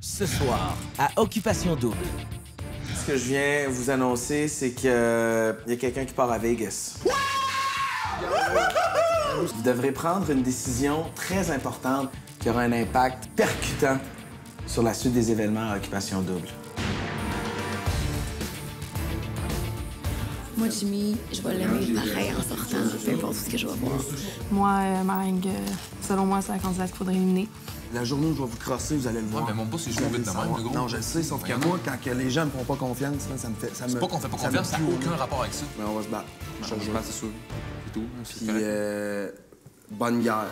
ce soir, à Occupation Double. Ce que je viens vous annoncer, c'est qu'il y a quelqu'un qui part à Vegas. Vous devrez prendre une décision très importante qui aura un impact percutant sur la suite des événements à Occupation Double. Moi, Jimmy, je vais l'aimer pareil en sortant, peu importe ce que je vais voir. Moi, Maringue, selon moi, c'est la candidate qu'il faudrait éliminer. La journée où je vais vous crosser, vous allez le voir. Ouais, mais mon boss, il joue vite de même, le gros. Non, je le sais, sauf que moi, quand que les gens me font pas confiance, là, ça me fait... C'est pas qu'on fait pas confiance, ça n'a aucun rapport avec ça. Mais on va se battre. On va se battre, c'est sûr. C'est tout. Puis, bonne guerre.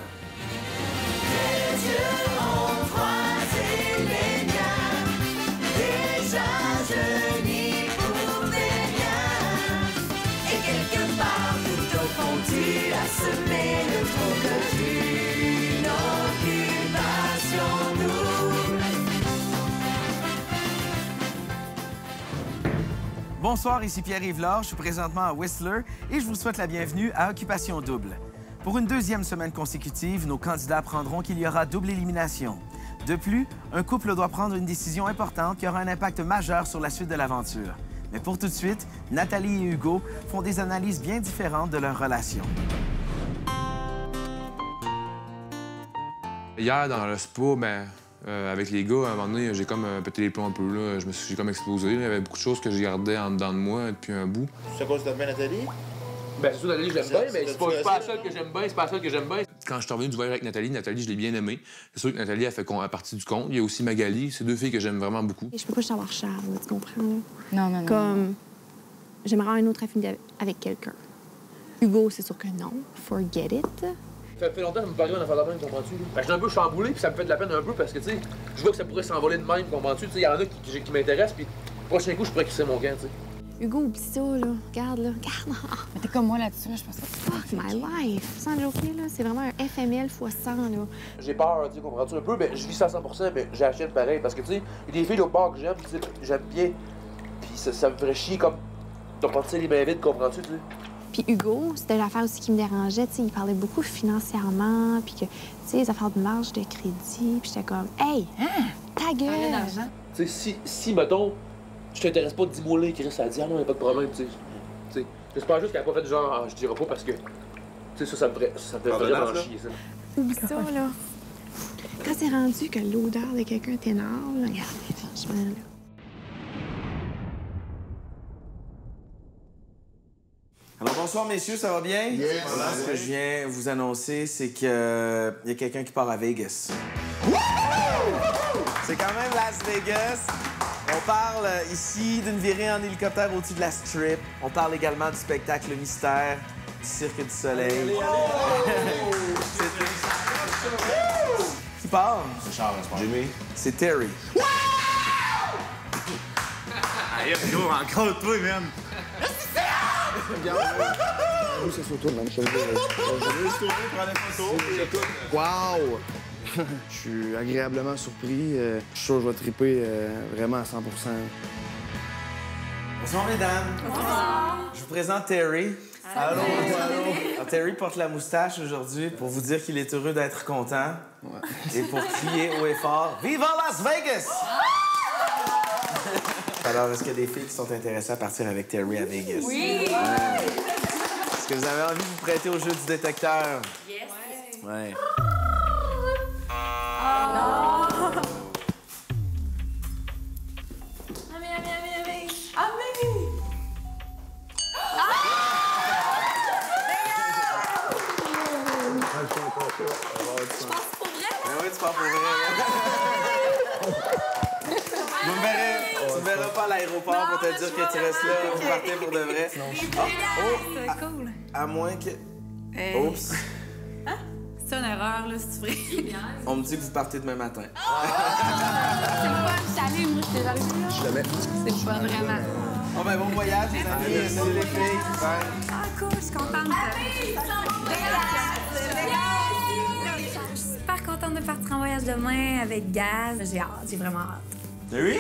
Bonsoir, ici Pierre-Yves Laure. Je suis présentement à Whistler et je vous souhaite la bienvenue à Occupation Double. Pour une deuxième semaine consécutive, nos candidats apprendront qu'il y aura double élimination. De plus, un couple doit prendre une décision importante qui aura un impact majeur sur la suite de l'aventure. Mais pour tout de suite, Nathalie et Hugo font des analyses bien différentes de leur relation. Hier, dans le spa, avec les gars, à un moment donné, j'ai comme pété les plombs un peu. Là. J'ai comme explosé. Il y avait beaucoup de choses que je gardais en dedans de moi depuis un bout. C'est à cause de bien Nathalie? Ben, c'est sûr, Nathalie, j'aime bien, mais c'est pas la seule que j'aime bien. C'est pas la seule que j'aime bien. Quand je suis revenu du voyage avec Nathalie, je l'ai bien aimée. C'est sûr que Nathalie a fait partie du compte. Il y a aussi Magali. C'est deux filles que j'aime vraiment beaucoup. Et je peux pas juste avoir Charles, là, tu comprends? Là? Non, non, non. Comme, j'aimerais avoir une autre affinité avec quelqu'un. Hugo, c'est sûr que non. Forget it. Ça fait longtemps que je me parlais d'une affaire de même, comprends-tu? Je suis un peu chamboulé, puis ça me fait de la peine un peu parce que, tu sais, je vois que ça pourrait s'envoler de même, comprends-tu? Il y en a qui m'intéressent, puis le prochain coup, je pourrais crisser mon camp, tu sais. Hugo, oublie ça, là. Regarde, là. Regarde. Mais t'es comme moi là-dessus, là, je pense que Fuck my life. Sans joker, là, c'est vraiment un FML x 100, là. J'ai peur, tu sais, comprends-tu un peu? Mais je vis ça à 100%, mais j'achète pareil parce que, tu sais, il y a des filles au bord que j'aime, tu sais, j'aime bien. Puis ça me ferait chier comme de partir les mains vides, comprends-tu, tu sais? Puis Hugo, c'était l'affaire aussi qui me dérangeait, tu sais, il parlait beaucoup financièrement, puis que, tu sais, les affaires de marge de crédit, puis j'étais comme, hey, ta gueule! Tu sais, si, mettons, je t'intéresse pas de 10 mots là, Chris, ça dit, ah non, y'a pas de problème, tu sais. J'espère juste qu'elle a pas fait du genre, ah, je dirais pas parce que, tu sais, ça me ferait vraiment chier, ça. Oublie ça, là. Quand c'est rendu que l'odeur de quelqu'un t'énerve, là, regarde, franchement, là. Alors, bonsoir, messieurs, ça va bien? Yes. Voilà, ce que je viens vous annoncer, c'est qu'il y a quelqu'un qui part à Vegas. C'est quand même Las Vegas. On parle ici d'une virée en hélicoptère au-dessus de la Strip. On parle également du spectacle Mystère, du Cirque du Soleil. Qui part? C'est Charles, c'est pas Jimmy. C'est Terry. Aïe, gros, encore toi, man! Nous, c'est sur toi, man. Je te le dis. Prends des photos. Wow! Je suis agréablement surpris. Je suis sûr que je vais triper vraiment à 100 %. Bonsoir, mesdames. Bonsoir. Je vous présente Terry. Allô. Alors, Terry porte la moustache aujourd'hui pour vous dire qu'il est heureux d'être content. Ouais. Et pour crier haut et fort, Viva Las Vegas! Alors, est-ce qu'il y a des filles qui sont intéressées à partir avec Terry à Vegas? Oui! Est-ce que vous avez envie de vous prêter au jeu du détecteur? Yes! Ouais. Oui, tu pars pour vrai. Tu me verras pas à l'aéroport pour te dire que tu restes là, vous partez pour de vrai. cool. À moins que... Oups. C'est une erreur, là, si tu ferais. On me dit que vous partez demain matin. C'est pas le chalet, moi, je t'ai jamais vu, là. Je le mets. C'est pas vraiment. Bon, ben, bon voyage, les amis. Salut, les filles. Bye. Ah, cool, je suis contente. Je suis super contente de partir en voyage demain avec Gaz. J'ai hâte, j'ai vraiment hâte. Terry?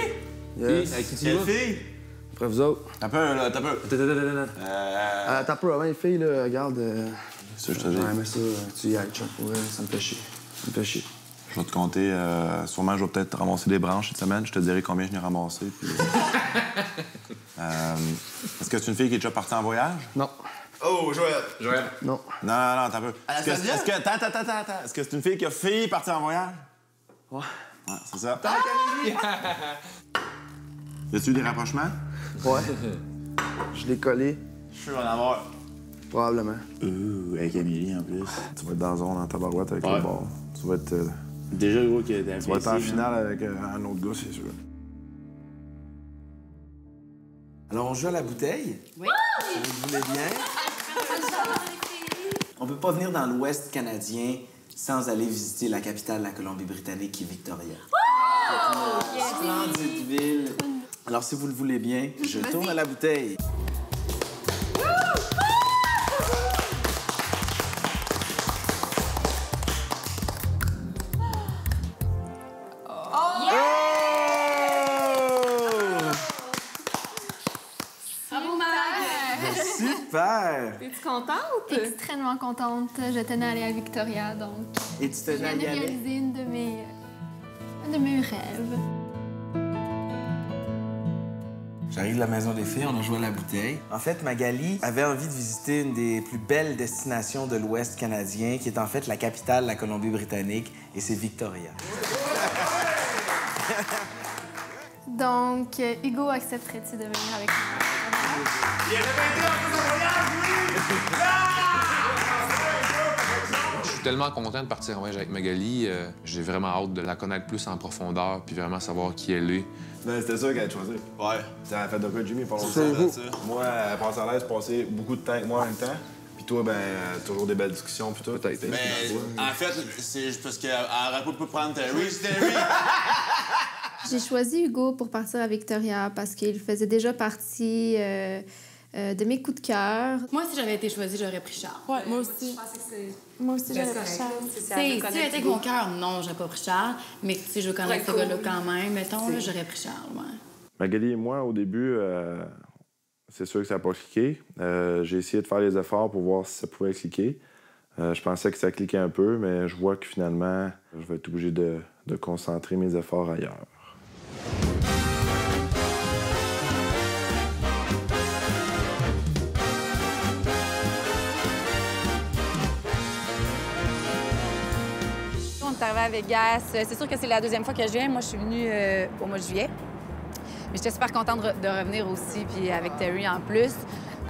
Yes. Avec qui tu Quelle vas? fille? Après vous autres. T'as peur, là, t'as peur. T'as peu avant les filles, là, regarde. Ça, je te dis. Ouais, mais ça, tu y ailles, Chuck, pour vrai, ça me fait chier. Ça me fait chier. Je vais te compter. Sûrement, je vais peut-être ramasser des branches cette semaine. Je te dirai combien je n'ai ramassé. Puis... Est-ce que c'est une fille qui est déjà partie en voyage? Non. Oh, Joël! Joël. Non. Non, t'as un peu. Attends. Est-ce que c'est une fille qui a failli partir en voyage? Ouais. Ouais, c'est ça. Y a-tu eu des rapprochements? Ouais. Je l'ai collé. Je suis en avoir. Probablement. Avec Amélie en plus. Tu vas être dans la zone en tabarouette avec le bord. Tu vas être... Déjà, gros, que t'as tu vas être en finale avec un autre gars, c'est sûr. Alors, on joue à la bouteille? Oui! Si vous le voulez bien. On peut pas venir dans l'Ouest canadien sans aller visiter la capitale de la Colombie-Britannique, qui est Victoria. C'est une splendide ville. Alors, si vous le voulez bien, je tourne à la bouteille. Super! Es-tu contente? Extrêmement contente. Je tenais à aller à Victoria, donc Et tu je tenais à viens y de aller? réaliser un de mes rêves. J'arrive de la Maison des Filles, on a joué à la bouteille. En fait, Magali avait envie de visiter une des plus belles destinations de l'Ouest canadien, qui est en fait la capitale de la Colombie-Britannique, et c'est Victoria. Donc, Hugo, accepterais-tu de venir avec moi? Je suis tellement content de partir en voyage avec Magali. J'ai vraiment hâte de la connaître plus en profondeur puis vraiment savoir qui elle est. Ben, c'était sûr qu'elle allait choisir. Ouais. Ça a fait de quoi, Jimmy, pendant C'est Moi, elle pense à l'aise, passer beaucoup de temps avec moi en même temps. Puis toi, ben, toujours des belles discussions, puis tout. Mais en fait, c'est juste parce qu'elle aurait pas pu prendre Terry. J'ai choisi Hugo pour partir à Victoria parce qu'il faisait déjà partie de mes coups de cœur. Moi, si j'avais été choisie, j'aurais pris Charles. Ouais, moi aussi. Je pensais que c'est... Moi aussi, j'aurais pris correct. Charles. Si j'avais été avec mon cœur, non, j'aurais pas pris Charles. Mais si je veux connaître ce gars-là quand même, mettons, là, j'aurais pris Charles, ouais. Magali et moi, au début, c'est sûr que ça n'a pas cliqué. J'ai essayé de faire les efforts pour voir si ça pouvait cliquer. Je pensais que ça cliquait un peu, mais je vois que finalement, je vais être obligé de concentrer mes efforts ailleurs. On est arrivé à Vegas. C'est sûr que c'est la deuxième fois que je viens. Moi, je suis venue au mois de juillet. Mais j'étais super contente de revenir aussi, puis avec Terry en plus.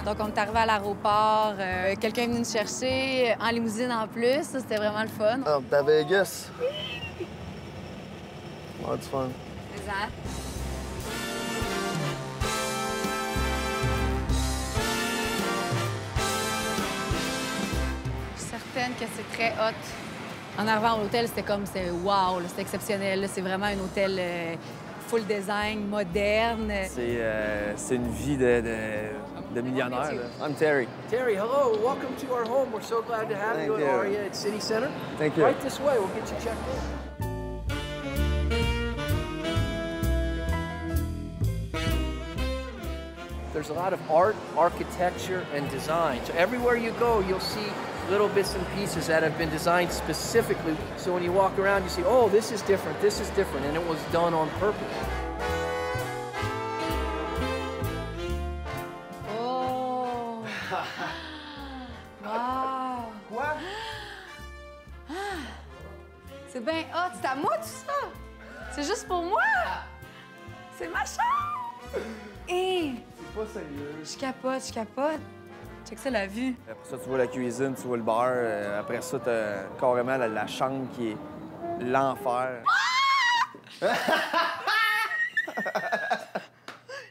Donc, on est arrivé à l'aéroport. Quelqu'un est venu nous chercher, en limousine en plus. Ça, c'était vraiment le fun. Ah, t'es à Vegas? Ouais, du fun. Exact. Je suis certaine que c'est très hot. En arrivant à l'hôtel, c'était comme, c'est wow, c'était exceptionnel. Là. C'est vraiment un hôtel full design, moderne. C'est une vie de millionnaire. Là. I'm Terry. Terry, hello. Welcome to our home. We're so glad to have you at Aria at City Center. Thank you. Right this way. We'll get you checked in. There's a lot of art, architecture, and design. So everywhere you go, you'll see little bits and pieces that have been designed specifically. So when you walk around, you see, oh, this is different, and it was done on purpose. Oh! Wow! Quoi? C'est bien hot. C'est à moi, tout ça? C'est juste pour moi? C'est ma chambre! Hé! C'est pas sérieux. Je capote. Check ça, la vue. Après ça, tu vois la cuisine, tu vois le bar. Après ça, t'as carrément la chambre qui est l'enfer.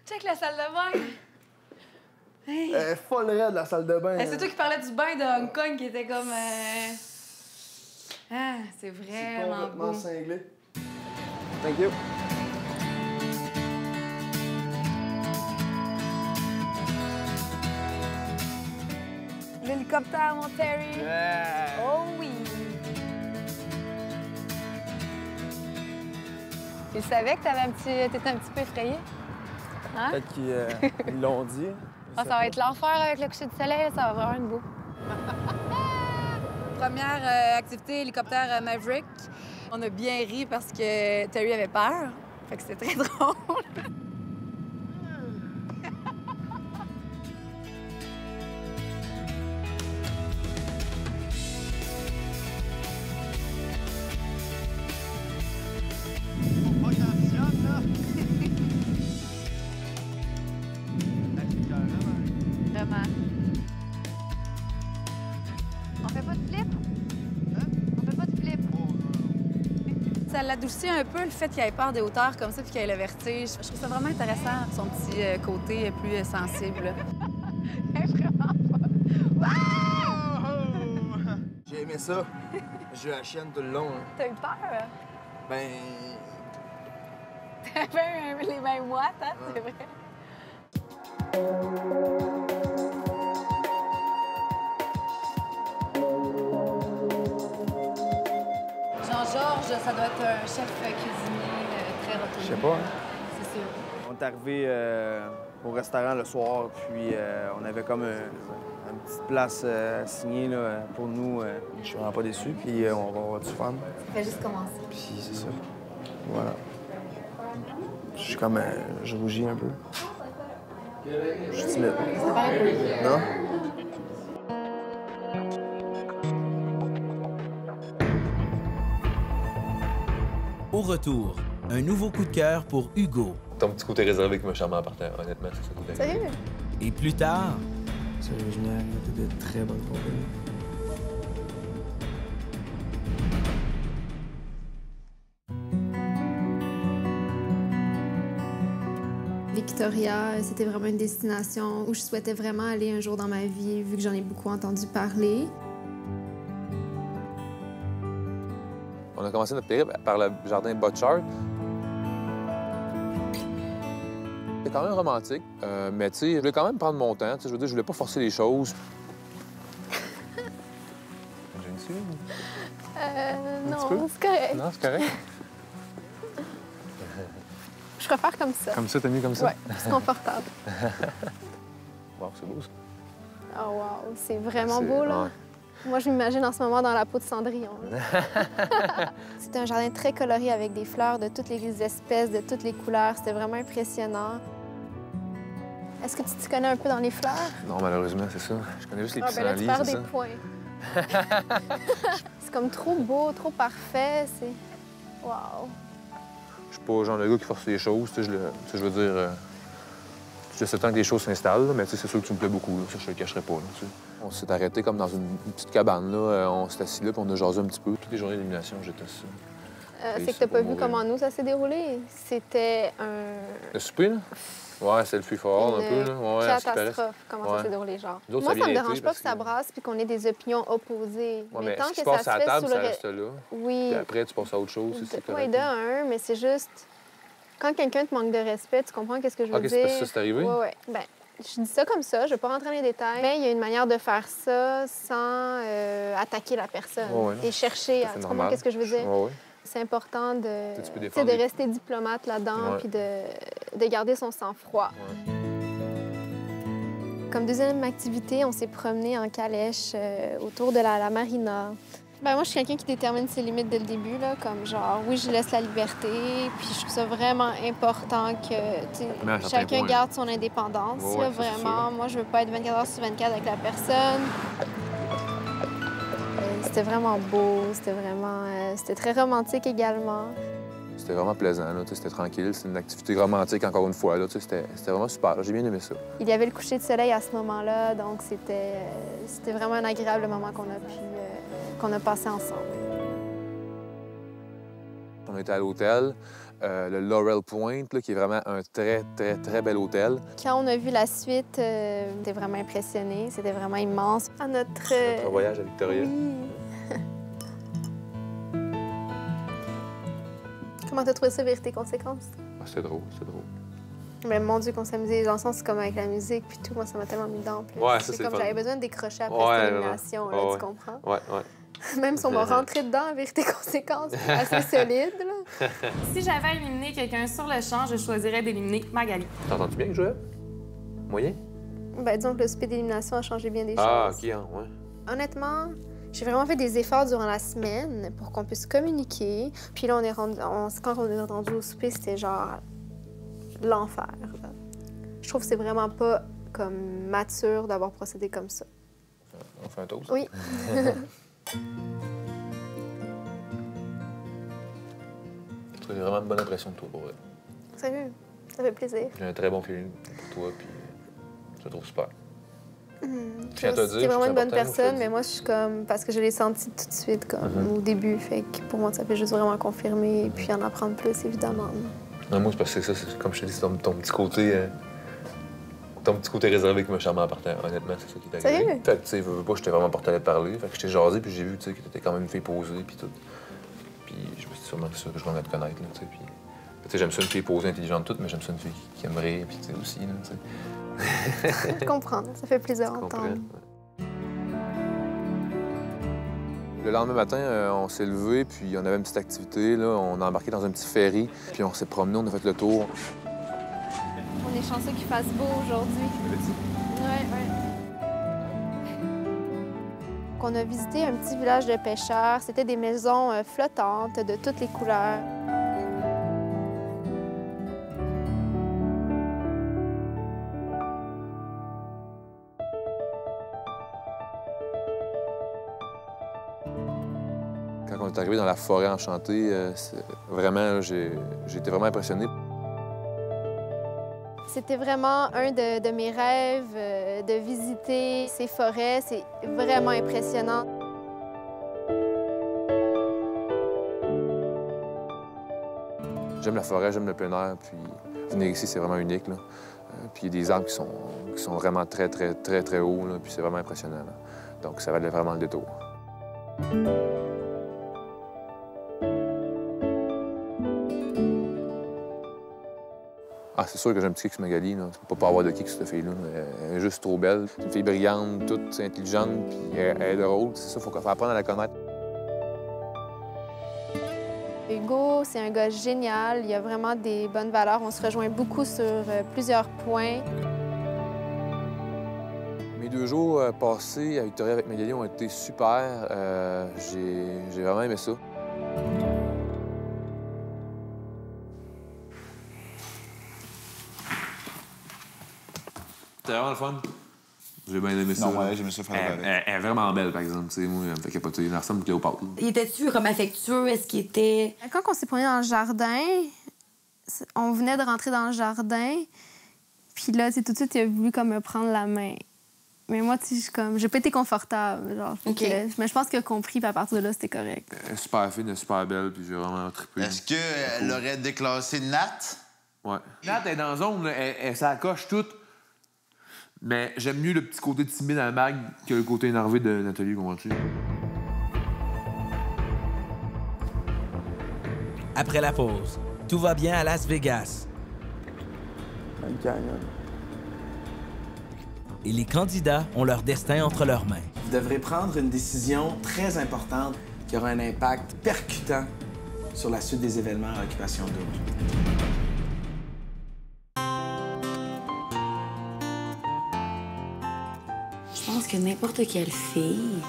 Check la salle de bain. Hey. Elle est folle raide, la salle de bain. Hey, c'est toi qui parlais du bain de Hong Kong qui était comme... Ah, c'est vraiment beau. cinglé. Thank you. L'hélicoptère, mon Terry. Yeah. Oh oui. Tu savais que t'étais un petit peu effrayée? Hein? Peut-être qu'ils l'ont dit. Ah, ça va être l'enfer avec le coucher de soleil, ça va vraiment être beau. Première activité, hélicoptère Maverick. On a bien ri parce que Terry avait peur. Fait que c'était très drôle. Vraiment. On fait pas de flip? On fait pas de flip. Ça l'adoucit un peu le fait qu'il ait peur des hauteurs comme ça puis qu'il ait le vertige. Je trouve ça vraiment intéressant, son petit côté plus sensible. Vraiment pas. J'ai aimé ça. J'ai eu la chienne tout le long. Hein. T'as eu peur? Ben... T'avais les mêmes moites, hein? C'est vrai. Jean-Georges, ça doit être un chef cuisinier très reconnu. Je sais pas. Hein? C'est sûr. On est arrivé au restaurant le soir, puis on avait comme une petite place assignée là, pour nous. Je suis vraiment pas déçu, puis on va avoir du fun. Ça fait juste commencer. Puis c'est ça. Voilà. Je suis comme... je rougis un peu. Je suis timide. Ça paraît pas. Non? Au retour, un nouveau coup de cœur pour Hugo. Ton petit côté réservé qui m'a charmé en partant, honnêtement, c'est ça le côté. Sérieux? Et plus tard, Sérieusement, il était de très bonne compagnie. Victoria, c'était vraiment une destination où je souhaitais vraiment aller un jour dans ma vie, vu que j'en ai beaucoup entendu parler. On a commencé notre périple par le jardin Butchart. C'est quand même romantique, mais tu sais, je voulais quand même prendre mon temps. Je veux dire, je voulais pas forcer les choses. J'ai une suite? Non, c'est correct. Non, c'est correct. Je préfère comme ça. Comme ça, t'as mis comme ça? Ouais, c'est confortable. Wow, c'est beau, ça. Oh wow, c'est vraiment C'est- beau, là. ouais. Moi, je m'imagine en ce moment dans la peau de Cendrillon. C'était un jardin très coloré avec des fleurs de toutes les espèces, de toutes les couleurs. C'était vraiment impressionnant. Est-ce que tu t'y connais un peu dans les fleurs? Non, malheureusement, c'est ça. Je connais juste les Ah, ben là, tu pissenlits, perds c'est des ça? points. C'est comme trop beau, trop parfait. C'est... Wow. Je suis pas le genre de gars qui force les choses. Tu sais, je veux dire, je laisse le temps que les choses s'installent, là, mais tu sais, c'est sûr que tu me plais beaucoup. Là. Ça, je te le cacherai pas. Là, tu sais. On s'est arrêté comme dans une petite cabane. Là. On s'est assis là puis on a jasé un petit peu. Toutes les journées d'élimination, j'étais ça. C'est que t'as pas vu comment nous, ça s'est déroulé. C'était Le souper, là? Ouais, c'est le free for all un peu. Là. Ouais, à ce qui paraît. catastrophe, comment ça s'est déroulé, genre. Nous autres, Moi, ça ça me vient dérange été pas parce que ça brasse puis qu'on ait des opinions opposées. Ouais, mais tant ce que qui se ça passe se à la fait table, sous ça le... reste là. Oui. Puis après, tu passes à autre chose, c'est Oui, correct. de un, mais c'est juste... Quand quelqu'un te manque de respect, tu comprends qu'est-ce que je veux Ok, dire? c'est parce que ça, c'est arrivé? Oui, oui. Ben, je dis ça comme ça, je vais pas rentrer dans les détails, mais il y a une manière de faire ça sans attaquer la personne Ouais, ouais, et chercher ça, à... c'est Tu normal. comprends qu'est-ce que je veux dire? Ouais, ouais. C'est important Tu de, peux tu sais, défendre de les- rester diplomate là-dedans Ouais. puis de garder son sang-froid. Comme deuxième activité, on s'est promené en calèche autour de la marina. Ben moi, je suis quelqu'un qui détermine ses limites dès le début, là, comme genre, oui, je laisse la liberté, puis je trouve ça vraiment important que tu sais, Mais à un certain chacun point, garde son indépendance. Ouais, là, ça, c'est vraiment, moi, je veux pas être 24 heures sur 24 avec la personne. C'était vraiment beau, c'était vraiment... c'était très romantique également. C'était vraiment plaisant, là, tu sais, c'était tranquille. C'était une activité romantique, encore une fois. Là, tu sais, c'était vraiment super. J'ai bien aimé ça. Il y avait le coucher de soleil à ce moment-là, donc c'était vraiment un agréable moment qu'on a passé ensemble. On était à l'hôtel, le Laurel Point, là, qui est vraiment un très, très, très bel hôtel. Quand on a vu la suite, j'étais vraiment impressionnée. C'était vraiment immense. À notre... Notre voyage à Victoria. Oui. Comment t'as trouvé ça, Vérité Conséquences? Ah, c'était drôle, c'était drôle. Mais mon Dieu, qu'on s'amusait. Dans le sens, c'est comme avec la musique, puis tout. Moi, ça m'a tellement mis dedans. Puis Ouais, ça, c'est comme le fun. j'avais besoin de décrocher après Ouais, cette ouais, élimination, là, ouais. tu comprends? Ouais, ouais. Même si on m'a rentré dedans, Vérité Conséquences, c'est assez solide, là. Si j'avais à éliminer quelqu'un sur le champ, je choisirais d'éliminer Magali. T'entends-tu bien, Joël? Moyen? Ben, disons que le speed d'élimination a changé bien des Ah, choses. OK, hein, ouais. Honnêtement, J'ai vraiment fait des efforts durant la semaine pour qu'on puisse communiquer. Puis là, quand on est rendu au souper, c'était genre l'enfer. Je trouve que c'est vraiment pas comme mature d'avoir procédé comme ça. On fait un toast? Oui. J'ai vraiment une bonne impression de toi, pour vrai. Sérieux, ça fait plaisir. J'ai un très bon feeling pour toi, puis je te trouve super. Tu es vraiment une bonne personne, mais moi, je suis comme... Parce que je l'ai senti tout de suite, comme au début. Fait que pour moi, ça fait juste vraiment confirmer, puis en apprendre plus, évidemment. Non, moi, c'est parce que ça, c'est comme je te dis, c'est ton petit côté... ton petit côté réservé qui m'a charmé en partant. Honnêtement, c'est ça qui est arrivé. Sérieux? Fait que, tu sais, veux pas, j'étais vraiment porté à aller parler. Fait que je t'ai jasé, puis j'ai vu, tu sais, que t'étais quand même une fille posée, puis tout. Puis je me suis dit sûrement que ça, que je vais te connaître, là, tu sais. Puis, tu sais, j'aime ça une fille posée, intelligente, toute, mais j'aime ça une fille qui aimerait, puis tu sais, aussi, là, tu sais. Je comprends, ça fait plaisir à entendre. Le lendemain matin, on s'est levé, puis on avait une petite activité, là. On a embarqué dans un petit ferry, puis on s'est promené, on a fait le tour. On est chanceux qu'il fasse beau aujourd'hui. Ouais. On a visité un petit village de pêcheurs. C'était des maisons flottantes de toutes les couleurs. Quand on est arrivé dans la forêt enchantée, vraiment, j'ai été vraiment impressionné. C'était vraiment un de mes rêves de visiter ces forêts. C'est vraiment impressionnant. J'aime la forêt, j'aime le plein air, puis venir ici, c'est vraiment unique, là. Puis il y a des arbres qui sont vraiment très hauts, là, puis c'est vraiment impressionnant, là. Donc ça valait vraiment le détour. Ah, c'est sûr que j'ai un petit kick sur Magali, là. Tu peux pas avoir de kick sur cette fille-là. Elle est juste trop belle. C'est une fille brillante, toute intelligente, puis elle est drôle. C'est ça, faut apprendre à la connaître. Hugo, c'est un gars génial. Il a vraiment des bonnes valeurs. On se rejoint beaucoup sur plusieurs points. Mes 2 jours passés à Victoria avec Magali ont été super. J'ai vraiment aimé ça. C'était vraiment le fun. J'ai bien aimé ça. Non, ouais, j'ai aimé ça faire avec. Elle est vraiment belle, par exemple. Tu sais, moi, elle me fait capoter. Elle ressemble à Cléopâtre. Il était-tu comme affectueux? Est-ce qu'il était... Quand on s'est promené dans le jardin, on venait de rentrer dans le jardin, puis là, tout de suite, il a voulu comme me prendre la main. Mais moi, tu sais, j'ai pas été confortable, genre. Mais je pense qu'il a compris, puis à partir de là, c'était correct. Elle est super fine, elle est super belle, puis j'ai vraiment trippé. Est-ce qu'elle aurait déclassé Nat? Ouais. Nat est dans la zone, là, elle s'accroche toute. Mais j'aime mieux le petit côté timide à la mag que le côté énervé de Nathalie, comprends-tu? Après la pause, tout va bien à Las Vegas. Un canyon. Et les candidats ont leur destin entre leurs mains. Vous devrez prendre une décision très importante qui aura un impact percutant sur la suite des événements à Occupation Double. Je pense que n'importe quelle fille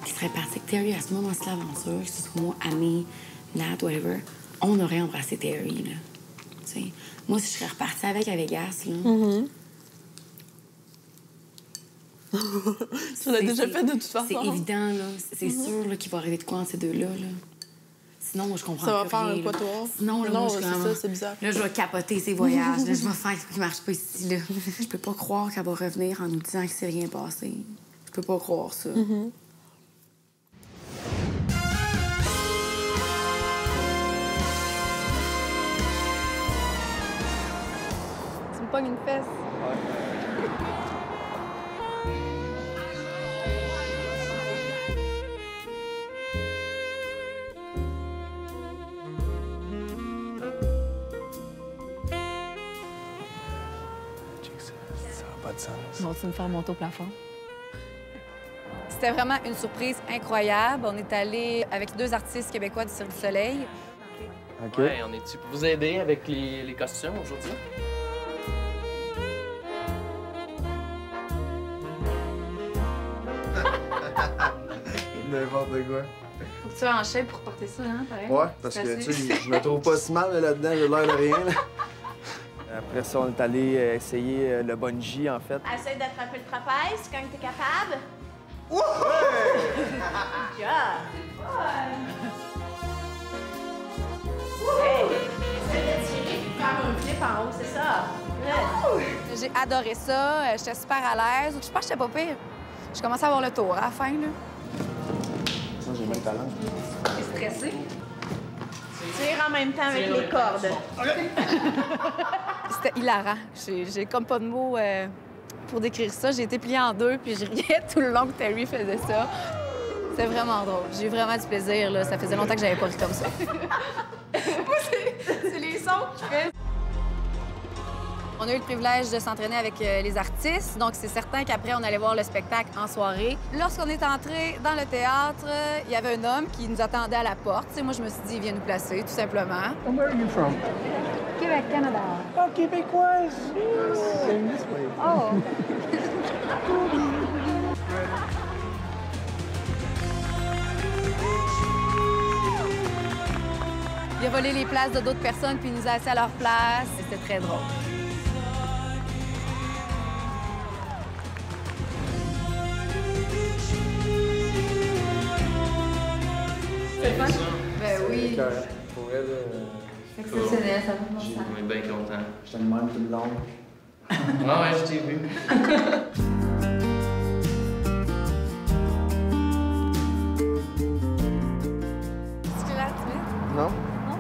qui serait partie avec Terry à ce moment-ci de l'aventure, que ce soit moi, Amy, Nat, whatever, on aurait embrassé Terry, là. T'sais, moi, si je serais repartie avec à Vegas, là... Tu l'as déjà fait de toute façon. C'est évident, là. C'est sûr là, qu'il va arriver de quoi entre ces deux-là, là. Sinon, moi, je comprends ça pas va faire rien, un quatuor. Sinon, là, non, moi, je suis c'est ça, c'est bizarre. Là, je vais capoter ces voyages. Là, je vais faire ce qui marche pas ici, là. Je peux pas croire qu'elle va revenir en nous disant que c'est rien passé. Je peux pas croire ça. Tu me pognes une fesse. Ça n'a pas de sens. Vas-tu me faire monter au plafond? C'était vraiment une surprise incroyable. On est allé avec 2 artistes québécois du Cirque du Soleil. OK. Ouais, on est-tu pour vous aider avec les costumes aujourd'hui? N'importe quoi. Faut que tu sois en shape pour porter ça, hein, pareil? Ouais, parce que, tu sais, je me trouve pas si mal là-dedans, j'ai l'air de rien, là. Après ça, on est allé essayer le bungee, en fait. Essaye d'attraper le trapèze quand t'es capable. Ouais! Good job! Hey! Essaye de tirer et faire un flip en haut, c'est ça? Good! J'ai adoré ça, j'étais super à l'aise. Je pense que j'étais pas pire. Je commençais à avoir le tour à la fin, là. Ça, j'ai même talent. T'es stressé? Tire en même temps avec les cordes. C'était hilarant. J'ai comme pas de mots pour décrire ça. J'ai été pliée en deux, puis je riais tout le long que Terry faisait ça. C'était vraiment drôle. J'ai eu vraiment du plaisir, là. Ça faisait longtemps que j'avais pas ri comme ça. Moi, c'est les sons qu'il fait. On a eu le privilège de s'entraîner avec les artistes, donc c'est certain qu'après, on allait voir le spectacle en soirée. Lorsqu'on est entré dans le théâtre, il y avait un homme qui nous attendait à la porte. T'sais, moi, je me suis dit, il vient nous placer, tout simplement. Where are you from? Québec, Canada. Oh, québécoise! Oh! Il a volé les places de d'autres personnes, puis il nous a assis à leur place. C'était très drôle. C'est fun? Ben oui. Pour elle, exceptionnel, ça va mon sang. On est bien contents. J'étais de même tout le long. Ah ouais, je t'ai vu. Est-ce que là, tu veux? Non? Non?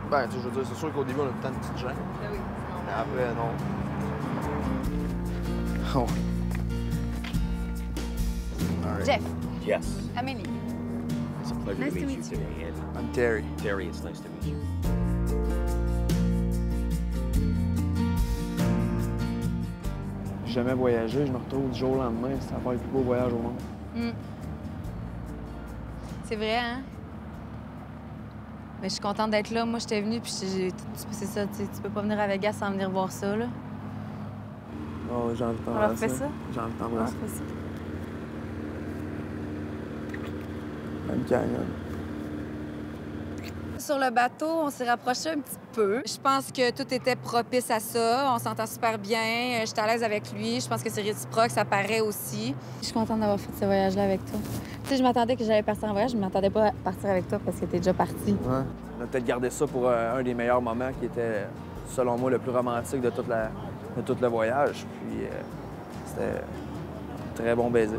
Ben, tu sais, je veux dire, c'est sûr qu'au début, on a tout le temps de petites gens. Ben oui. Mais après, non. Oh. Jeff. Yes. Amélie. It's a pleasure Nice to to meet meet you you. today, Ed. I'm Terry. Terry, it's nice to meet you. J'ai jamais voyagé, je me retrouve du jour au lendemain, ça va faire le plus beau voyage au monde. C'est vrai, hein? Mais je suis contente d'être là. Moi, j'étais venue, puis c'est ça, tu peux pas venir à Vegas sans venir voir ça, là. Oh, j'ai envie de On leur t'embrasser. fait ça? J'ai envie de On t'embrasser. fait ça. Même canyon. Sur le bateau, on s'est rapproché un petit peu. Je pense que tout était propice à ça. On s'entend super bien. J'étais à l'aise avec lui. Je pense que c'est réciproque, ça paraît aussi. Je suis contente d'avoir fait ce voyage-là avec toi. Tu sais, je m'attendais que j'allais partir en voyage. Je m'attendais pas à partir avec toi parce que t'es déjà parti. Ouais. On a peut-être gardé ça pour un des meilleurs moments qui était, selon moi, le plus romantique de tout le voyage. Puis c'était un très bon baiser.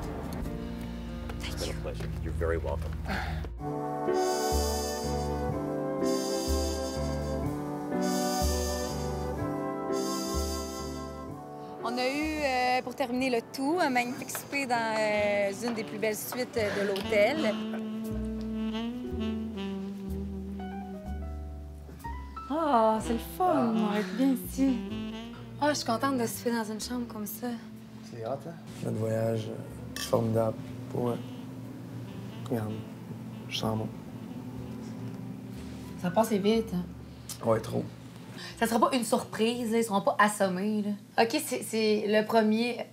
It's been a pleasure. You're very welcome. On a eu, pour terminer le tout, un magnifique souper dans une des plus belles suites de l'hôtel. Oh, c'est le fun, on va être bien ici. Oh, je suis contente de souper dans une chambre comme ça. C'est hot, hein? Notre voyage formidable pour moi. Regarde, je sens bon. Ça passe vite. Hein? Ouais, trop. Ça sera pas une surprise, là. Ils seront pas assommés. Là. OK, c'est le premier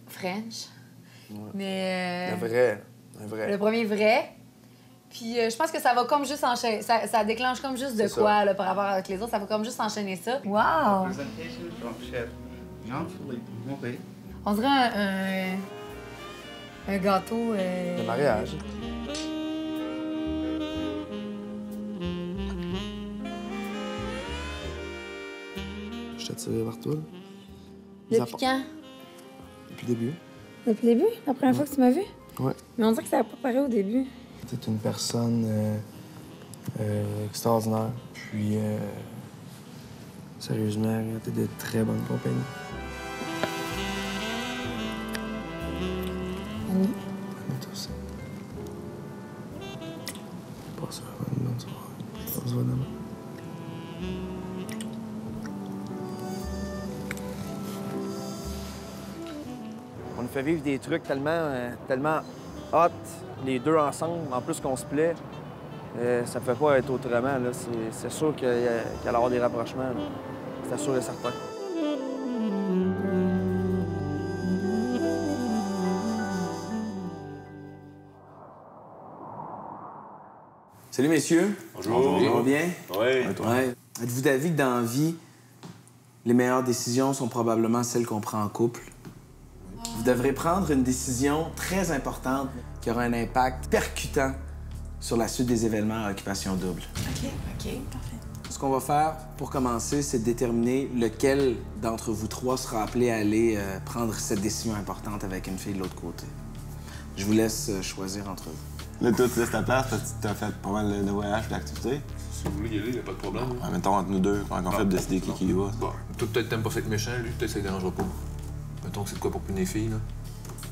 French. Ouais. Mais. Le vrai. Un vrai. Le premier vrai. Puis je pense que ça va comme juste enchaîner. Ça déclenche comme juste de quoi là, par rapport avec les autres. Ça va comme juste enchaîner ça. Wow! On dirait un gâteau. Le mariage. Je t'ai tiré vers toi. Depuis quand? Depuis le début. Depuis le début? La première fois que tu m'as vu? Ouais. Mais on dirait que ça n'a pas paru au début. T'es une personne extraordinaire. Puis, sérieusement, t'es de très bonne compagnie. Annie? Annie, toi aussi. Passe une bonne soirée. On se voit demain. On nous fait vivre des trucs tellement hot, les deux ensemble, en plus qu'on se plaît. Ça ne peut pas être autrement. C'est sûr qu'il y avoir des rapprochements. C'est sûr et certain. Salut, messieurs. Bonjour. Ça va bien? Oui. Ouais. Êtes-vous d'avis que dans la vie, les meilleures décisions sont probablement celles qu'on prend en couple? Vous devrez prendre une décision très importante qui aura un impact percutant sur la suite des événements à Occupation Double. OK, parfait. Ce qu'on va faire pour commencer, c'est de déterminer lequel d'entre vous trois sera appelé à aller prendre cette décision importante avec une fille de l'autre côté. Je vous laisse choisir entre vous. Là, toi, tu laisses ta place parce que tu as fait pas mal de voyages et d'activités. Si vous voulez y aller, il n'y a pas de problème. En même temps, entre nous deux, quand on fait décider qui y va. Bon, toi, peut-être t'aimes pas ça être méchant, lui, peut-être ça ne dérangera pas. Mettons que c'est de quoi pour punir les filles, là.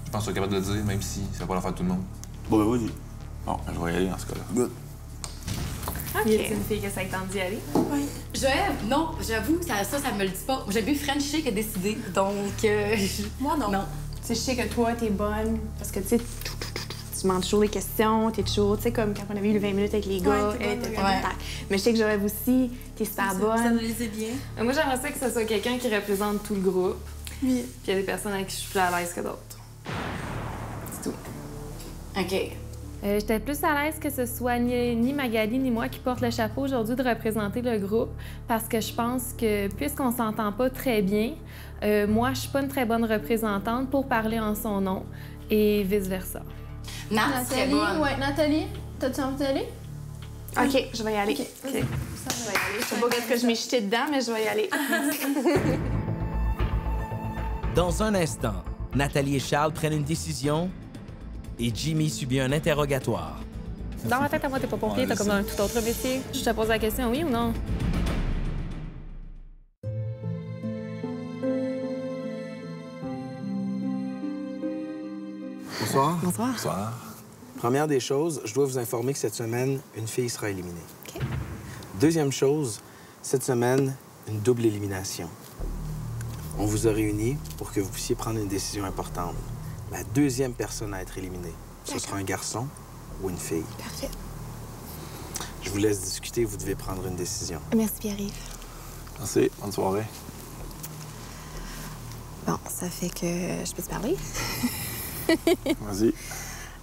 Je pense que tu es capable de le dire, même si ça va pas l'affaire de tout le monde. Bon, ben oui. Bon, je vais y aller dans ce cas-là. Good. OK. Y a-t-il une fille que ça tente d'y aller? Oui. Joël, non, j'avoue, ça me le dit pas. J'ai vu Frenchie qui a décidé, donc... Moi, non. Non. Tu sais, je sais que toi, t'es bonne parce que, tu sais, tu demandes toujours des questions, t'es toujours, tu sais, comme quand on avait eu les 20 minutes avec les gars, t'es bonne, t'es ouais. Mais je sais que Joël aussi, t'es super bonne. Ça analysait bien. Moi, j'aimerais ça que ce soit quelqu'un qui représente tout le groupe. Oui. Puis il y a des personnes avec qui je suis plus à l'aise que d'autres. C'est tout. OK. J'étais plus à l'aise que ce soit ni Magali ni moi qui porte le chapeau aujourd'hui de représenter le groupe parce que je pense que puisqu'on s'entend pas très bien, moi, je suis pas une très bonne représentante pour parler en son nom et vice-versa. Nathalie, ouais, Nathalie, t'as-tu envie d'y aller? OK, je vais y aller. OK. Ça, je vais y aller. Je sais pas qu'est-ce que je m'ai jeté dedans, mais je vais y aller. Dans un instant, Nathalie et Charles prennent une décision et Jimmy subit un interrogatoire. Dans ma tête, à moi, t'es pas pompier, t'as comme dans un tout autre métier. Je te pose la question, oui ou non? Bonsoir. Bonsoir. Bonsoir. Première des choses, je dois vous informer que cette semaine, une fille sera éliminée. Deuxième chose, cette semaine, une double élimination. On vous a réunis pour que vous puissiez prendre une décision importante. La deuxième personne à être éliminée, ce sera un garçon ou une fille. Parfait. Je vous laisse discuter, vous devez prendre une décision. Merci, Pierre-Yves. Merci. Bonne soirée. Bon, ça fait que je peux te parler? Vas-y.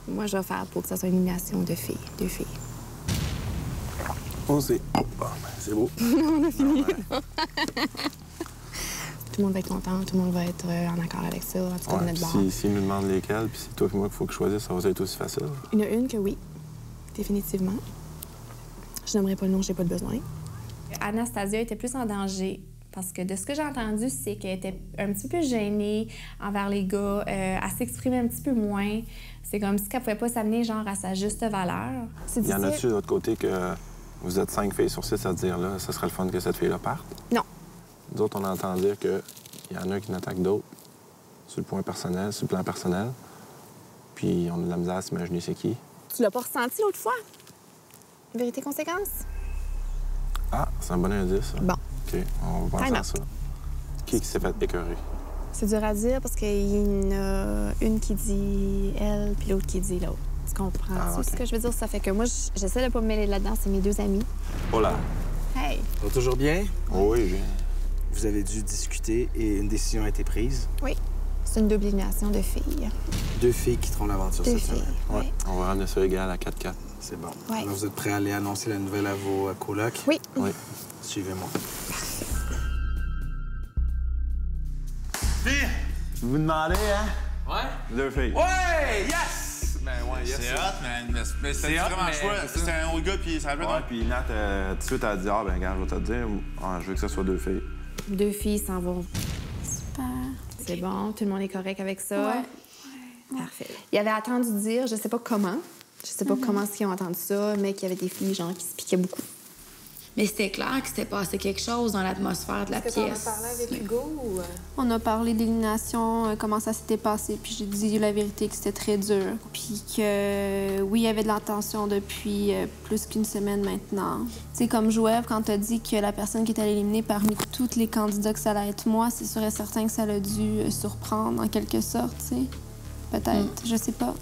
Moi, je vais faire pour que ça soit une élimination de filles. 2 filles. On sait. Bon, ben, c'est beau. On a fini. Tout le monde va être content, tout le monde va être en accord avec ça, en tout cas de notre bord. S'ils nous demandent lesquels, puis c'est toi et moi qu'il faut que je choisisse, ça va être aussi facile. Il y en a une que oui, définitivement. Je n'aimerais pas le nom, j'ai pas de besoin. Anastasia était plus en danger parce que de ce que j'ai entendu, c'est qu'elle était un petit peu gênée envers les gars. Elle s'exprimait un petit peu moins. C'est comme si elle pouvait pas s'amener genre à sa juste valeur. Il y en a-tu de l'autre côté que vous êtes 5 filles sur 6 à dire là, ça serait le fun que cette fille-là parte? Non. Nous autres, on entend dire qu'il y en a qui n'attaquent d'autres sur le point personnel, sur le plan personnel. Puis on a de la misère à s'imaginer c'est qui. Tu l'as pas ressenti l'autre fois? Vérité-conséquence? Ah, c'est un bon indice, ça. Bon. OK, on va penser à ça. Qui s'est fait écœurer? C'est dur à dire parce qu'il y en a une qui dit elle, puis l'autre qui dit l'autre. Tu comprends ce que je veux dire? Ça fait que moi, j'essaie de pas me mêler là-dedans. C'est mes 2 amis. Oh là! Hey! Ça va toujours bien? Oh oui, bien. Vous avez dû discuter et une décision a été prise. Oui. C'est une double élimination de filles. 2 filles quitteront l'aventure cette semaine. Ouais. On va ramener ça égal à 4-4. C'est bon. Ouais. Alors, vous êtes prêts à aller annoncer la nouvelle à vos colocs? Oui. Oui. Suivez-moi. Filles! Vous demandez, hein? Ouais? 2 filles. Ouais! Yes! Ben ouais, yes. C'est hot, man. Mais c'est vraiment chouette. C'est un autre gars, puis ça va Ouais, puis Nat, tout de suite, elle a dit, ah, ben, regarde, je vais te le dire, je veux que ce soit 2 filles. 2 filles s'en vont. Super. C'est bon, tout le monde est correct avec ça. Ouais. Parfait. Il avait attendu dire, je sais pas comment, comment ils ont entendu ça, mais qu'il y avait des filles, genre, qui se piquaient beaucoup. Mais c'était clair que s'était passé quelque chose dans l'atmosphère de la pièce. Est-ce que t'en as parlé avec Hugo ou... On a parlé d'élimination, comment ça s'était passé, puis j'ai dit la vérité que c'était très dur. Puis que, oui, il y avait de la tension depuis plus qu'une semaine maintenant. Tu sais, comme Joël, quand t'as dit que la personne qui était éliminée parmi tous les candidats que ça allait être moi, c'est sûr et certain que ça l'a dû surprendre en quelque sorte, tu sais. Peut-être, je sais pas.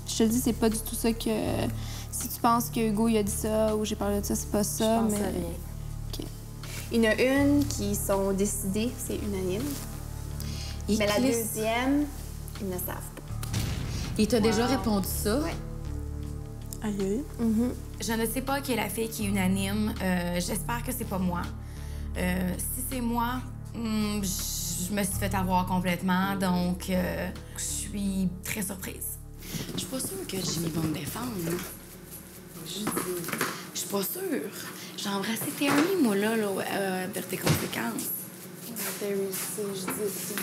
Je te dis, c'est pas du tout ça que... Si tu penses que Hugo il a dit ça ou j'ai parlé de ça, c'est pas ça, Je pense mais... à rien. OK. Il y en a une qui sont décidées, c'est unanime. Mais la deuxième, ils ne savent pas. Il t'a déjà répondu ça? Oui. Aïe. Je ne sais pas qui est la fille qui est unanime. J'espère que c'est pas moi. Si c'est moi, je me suis fait avoir complètement, donc je suis très surprise. Je suis pas sûre que Jimmy va me défendre. Je suis pas sûre. J'ai embrassé Terry, moi, là, vers tes conséquences. Terry, je dis aussi.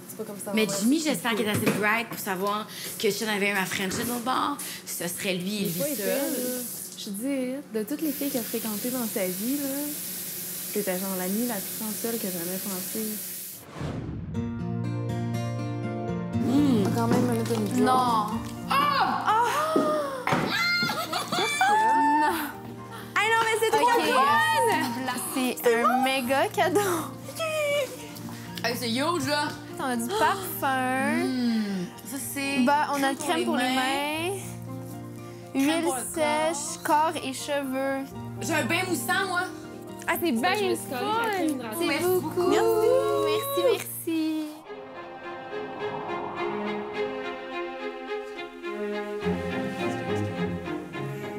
C'est pas comme ça. Mais Jimmy, j'espère qu'il est assez bright pour savoir que si j'en avais un à French dans le bar, ce serait lui et lui seul. Je dis, de toutes les filles qu'il a fréquentées dans sa vie, là, c'était genre l'amie la plus sensuelle que j'ai jamais pensée. On va quand même me mettre une joke. Non! Non! Hey, non, mais c'est trop C'est un méga cadeau. Hey, c'est huge, là! On a du parfum. Ça, c'est... Bah, on a le crème pour les mains. Huile sèche, corps et cheveux. J'ai un bain moussant, moi. Ah, c'est bien le fun! C'est beaucoup! Merci.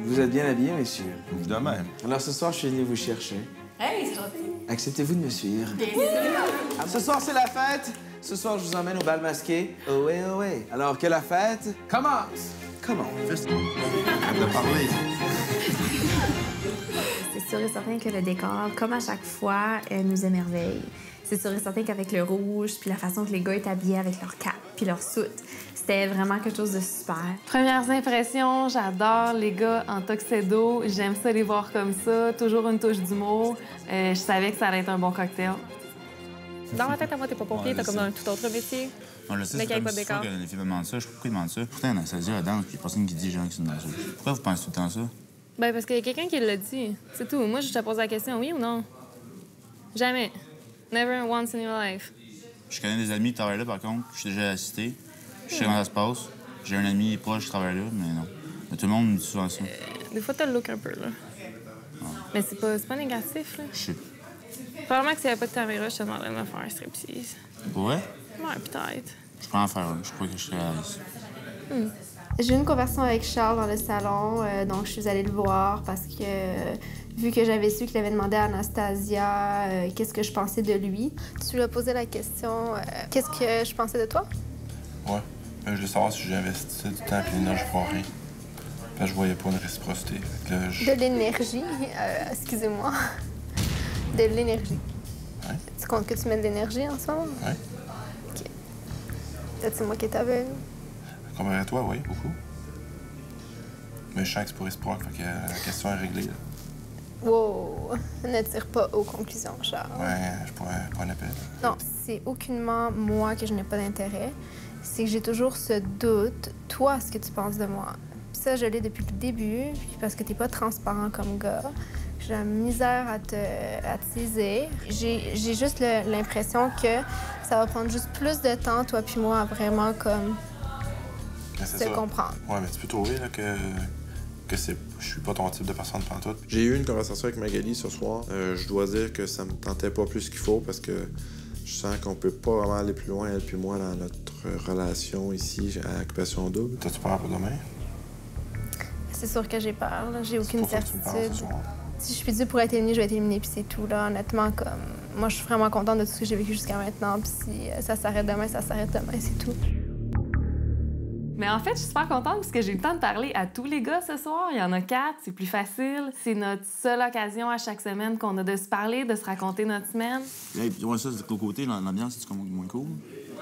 Vous êtes bien habillés, messieurs? De même. Alors, ce soir, je suis venu vous chercher. Hey, c'est gentil. Acceptez-vous de me suivre? Bien sûr. Ce soir, c'est la fête. Ce soir, je vous emmène au bal masqué. Ohé, ohé. Alors que la fête commence. Comment? De parler. C'est sûr et certain que le décor, comme à chaque fois, nous émerveille. C'est sûr et certain qu'avec le rouge, puis la façon que les gars étaient habillés avec leur cape puis leur soute, c'était vraiment quelque chose de super. Premières impressions, j'adore les gars en tuxedo. J'aime ça les voir comme ça, toujours une touche d'humour. Je savais que ça allait être un bon cocktail. Dans ma tête, à moi, t'es pas pompier, t'as comme dans un tout autre métier. On le sait, Mais c'est qu'il y ait comme pas de sûr décor. que les filles me demandent ça. Je sais pas pourquoi ils demandent ça. Pourtant, ça se dit à la danse, puis il y a personne qui dit genre que c'est une danseuse. Pourquoi vous pensez tout le temps ça? Ben, parce qu'il y a quelqu'un qui l'a dit. C'est tout. Moi, je te pose la question, oui ou non? Jamais. Never once in your life. Je connais des amis qui travaillent là, par contre. Je suis déjà assisté. Je sais comment ça se passe. J'ai un ami proche qui travaille là, mais non. Mais tout le monde me dit souvent ça. Des fois, t'as le look un peu, là. Mais c'est pas négatif, là. Je sais. Probablement que s'il n'y avait pas de caméra, je te demanderais de me faire un striptease. Ouais? Ouais, peut-être. Je peux en faire un. Je crois que je serais à l'aise. J'ai eu une conversation avec Charles dans le salon, donc je suis allée le voir parce que, vu que j'avais su qu'il avait demandé à Anastasia qu'est-ce que je pensais de lui, tu lui as posé la question qu'est-ce que je pensais de toi? Ouais. Je voulais savoir si j'investissais du temps et de l'énergie pour rien. Parce que je voyais pas une réciprocité. De l'énergie, excusez-moi. De l'énergie. Ouais. Tu comptes que tu mets de l'énergie en ce moment? Ouais. OK. Peut-être c'est moi qui est aveugle. Comparé à toi, oui, beaucoup. Mais je sens que c'est pour espoir, fait que la question est réglée. Là. Wow! Ne tire pas aux conclusions, Charles. Ouais, je pourrais pas un appel. Non, c'est aucunement moi que je n'ai pas d'intérêt. C'est que j'ai toujours ce doute, toi, ce que tu penses de moi. Puis ça, je l'ai depuis le début, puis parce que t'es pas transparent comme gars. J'ai la misère à te saisir. J'ai juste l'impression que ça va prendre juste plus de temps, toi puis moi, à vraiment comme se comprendre. Ouais, mais tu peux trouver là, que je suis pas ton type de personne pantoute. J'ai eu une conversation avec Magali ce soir. Je dois dire que ça me tentait pas plus qu'il faut parce que je sens qu'on peut pas vraiment aller plus loin, elle puis moi, dans notre relation ici à Occupation Double. T'as-tu peur pour demain? C'est sûr que j'ai peur, là. J'ai aucune certitude. Si je suis due pour être éliminée, je vais être éliminée, puis c'est tout, là. Honnêtement, comme... Moi, je suis vraiment contente de tout ce que j'ai vécu jusqu'à maintenant, puis si ça s'arrête demain, ça s'arrête demain, c'est tout. Mais en fait, je suis super contente parce que j'ai eu le temps de parler à tous les gars ce soir. Il y en a 4, c'est plus facile. C'est notre seule occasion à chaque semaine qu'on a de se parler, de se raconter notre semaine. Et puis, ouais, ça, de l'autre côté, l'ambiance, c'est comme moins cool.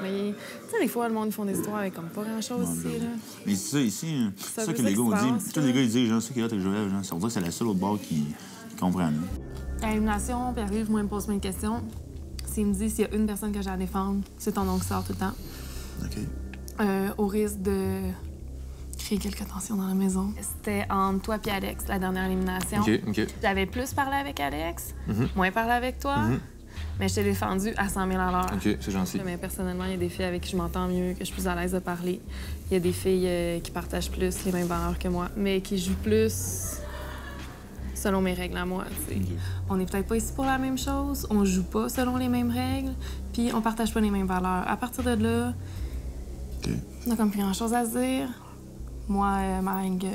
Mais, tu sais, des fois, le monde font des histoires avec comme pas grand-chose ici, là. Mais c'est ça, ici, c'est ça que les gars ont dit. Tous les gars, ils disent, genre, ça qui est là, t'es Joël, genre, ça veut dire que c'est la seule autre barre qui comprend. À l'élimination, Pierre-Yves, moi, il me pose plein de questions. S'il me dit s'il y a une personne que j'ai à défendre, c'est ton oncle qui sort tout le temps. OK. Au risque de créer quelques tensions dans la maison. C'était entre toi et Alex, la dernière élimination. OK. J'avais plus parlé avec Alex, moins parlé avec toi, mais je t'ai défendu à 100 000 à l'heure. OK, c'est gentil. Mais personnellement, il y a des filles avec qui je m'entends mieux, que je suis plus à l'aise de parler. Il y a des filles qui partagent plus les mêmes valeurs que moi, mais qui jouent plus selon mes règles à moi, tu sais. On n'est peut-être pas ici pour la même chose, on joue pas selon les mêmes règles, puis on partage pas les mêmes valeurs. À partir de là, on a comme plus grand-chose à se dire. Moi, Maringue,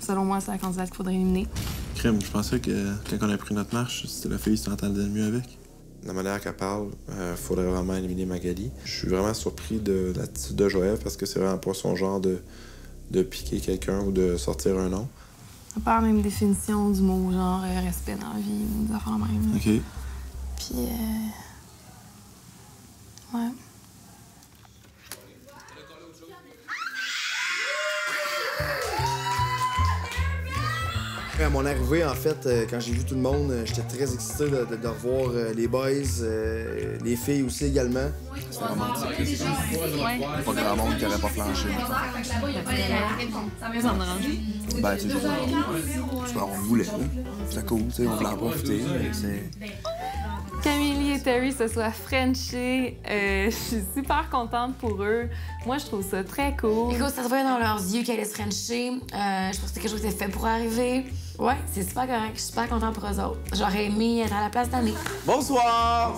selon moi, c'est la candidate qu'il faudrait éliminer. Crème, je pensais que quand on a pris notre marche, c'était la fille qui s'entendait le mieux avec. La manière qu'elle parle, faudrait vraiment éliminer Magali. Je suis vraiment surpris de l'attitude de Joël parce que c'est vraiment pas son genre de piquer quelqu'un ou de sortir un nom. On pas la même définition du mot, genre respect dans la vie, ou des affaires de même. OK. Puis, ouais. À mon arrivée, en fait, quand j'ai vu tout le monde, j'étais très excité de revoir les boys, les filles aussi également. C'était romantique. Pas grand monde qui n'aurait pas flanché. Ça me dérange. Ben, tu sais, on voulait. C'était cool, tu sais, on voulait en profiter. Camille et Terry se soient frenchés. Je suis super contente pour eux. Moi, je trouve ça très cool. Écoute, ça se voyait dans leurs yeux qu'elle allait se frencher. Je pense que c'était quelque chose qui était fait pour arriver. Ouais, c'est super correct. Je suis super contente pour eux autres. J'aurais aimé être à la place d'Annie. Bonsoir!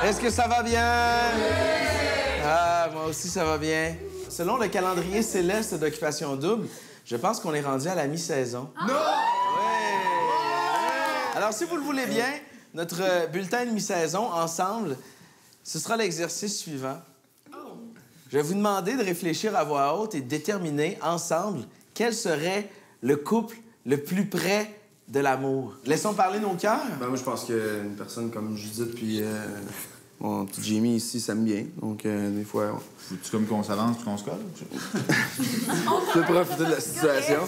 Est-ce que ça va bien? Ah, moi aussi, ça va bien. Selon le calendrier céleste d'Occupation Double, je pense qu'on est rendu à la mi-saison. Non! Ouais! Alors, si vous le voulez bien, notre bulletin de mi-saison, ensemble, ce sera l'exercice suivant. Je vais vous demander de réfléchir à voix haute et de déterminer, ensemble, quel serait le couple le plus près de l'amour. Laissons parler nos cœurs. Ben, moi, je pense qu'une personne comme Judith puis mon petit Jamie ici s'aime bien. Donc, des fois... Faut-tu comme qu'on s'avance puis qu'on se colle? Tu peux profiter de la situation.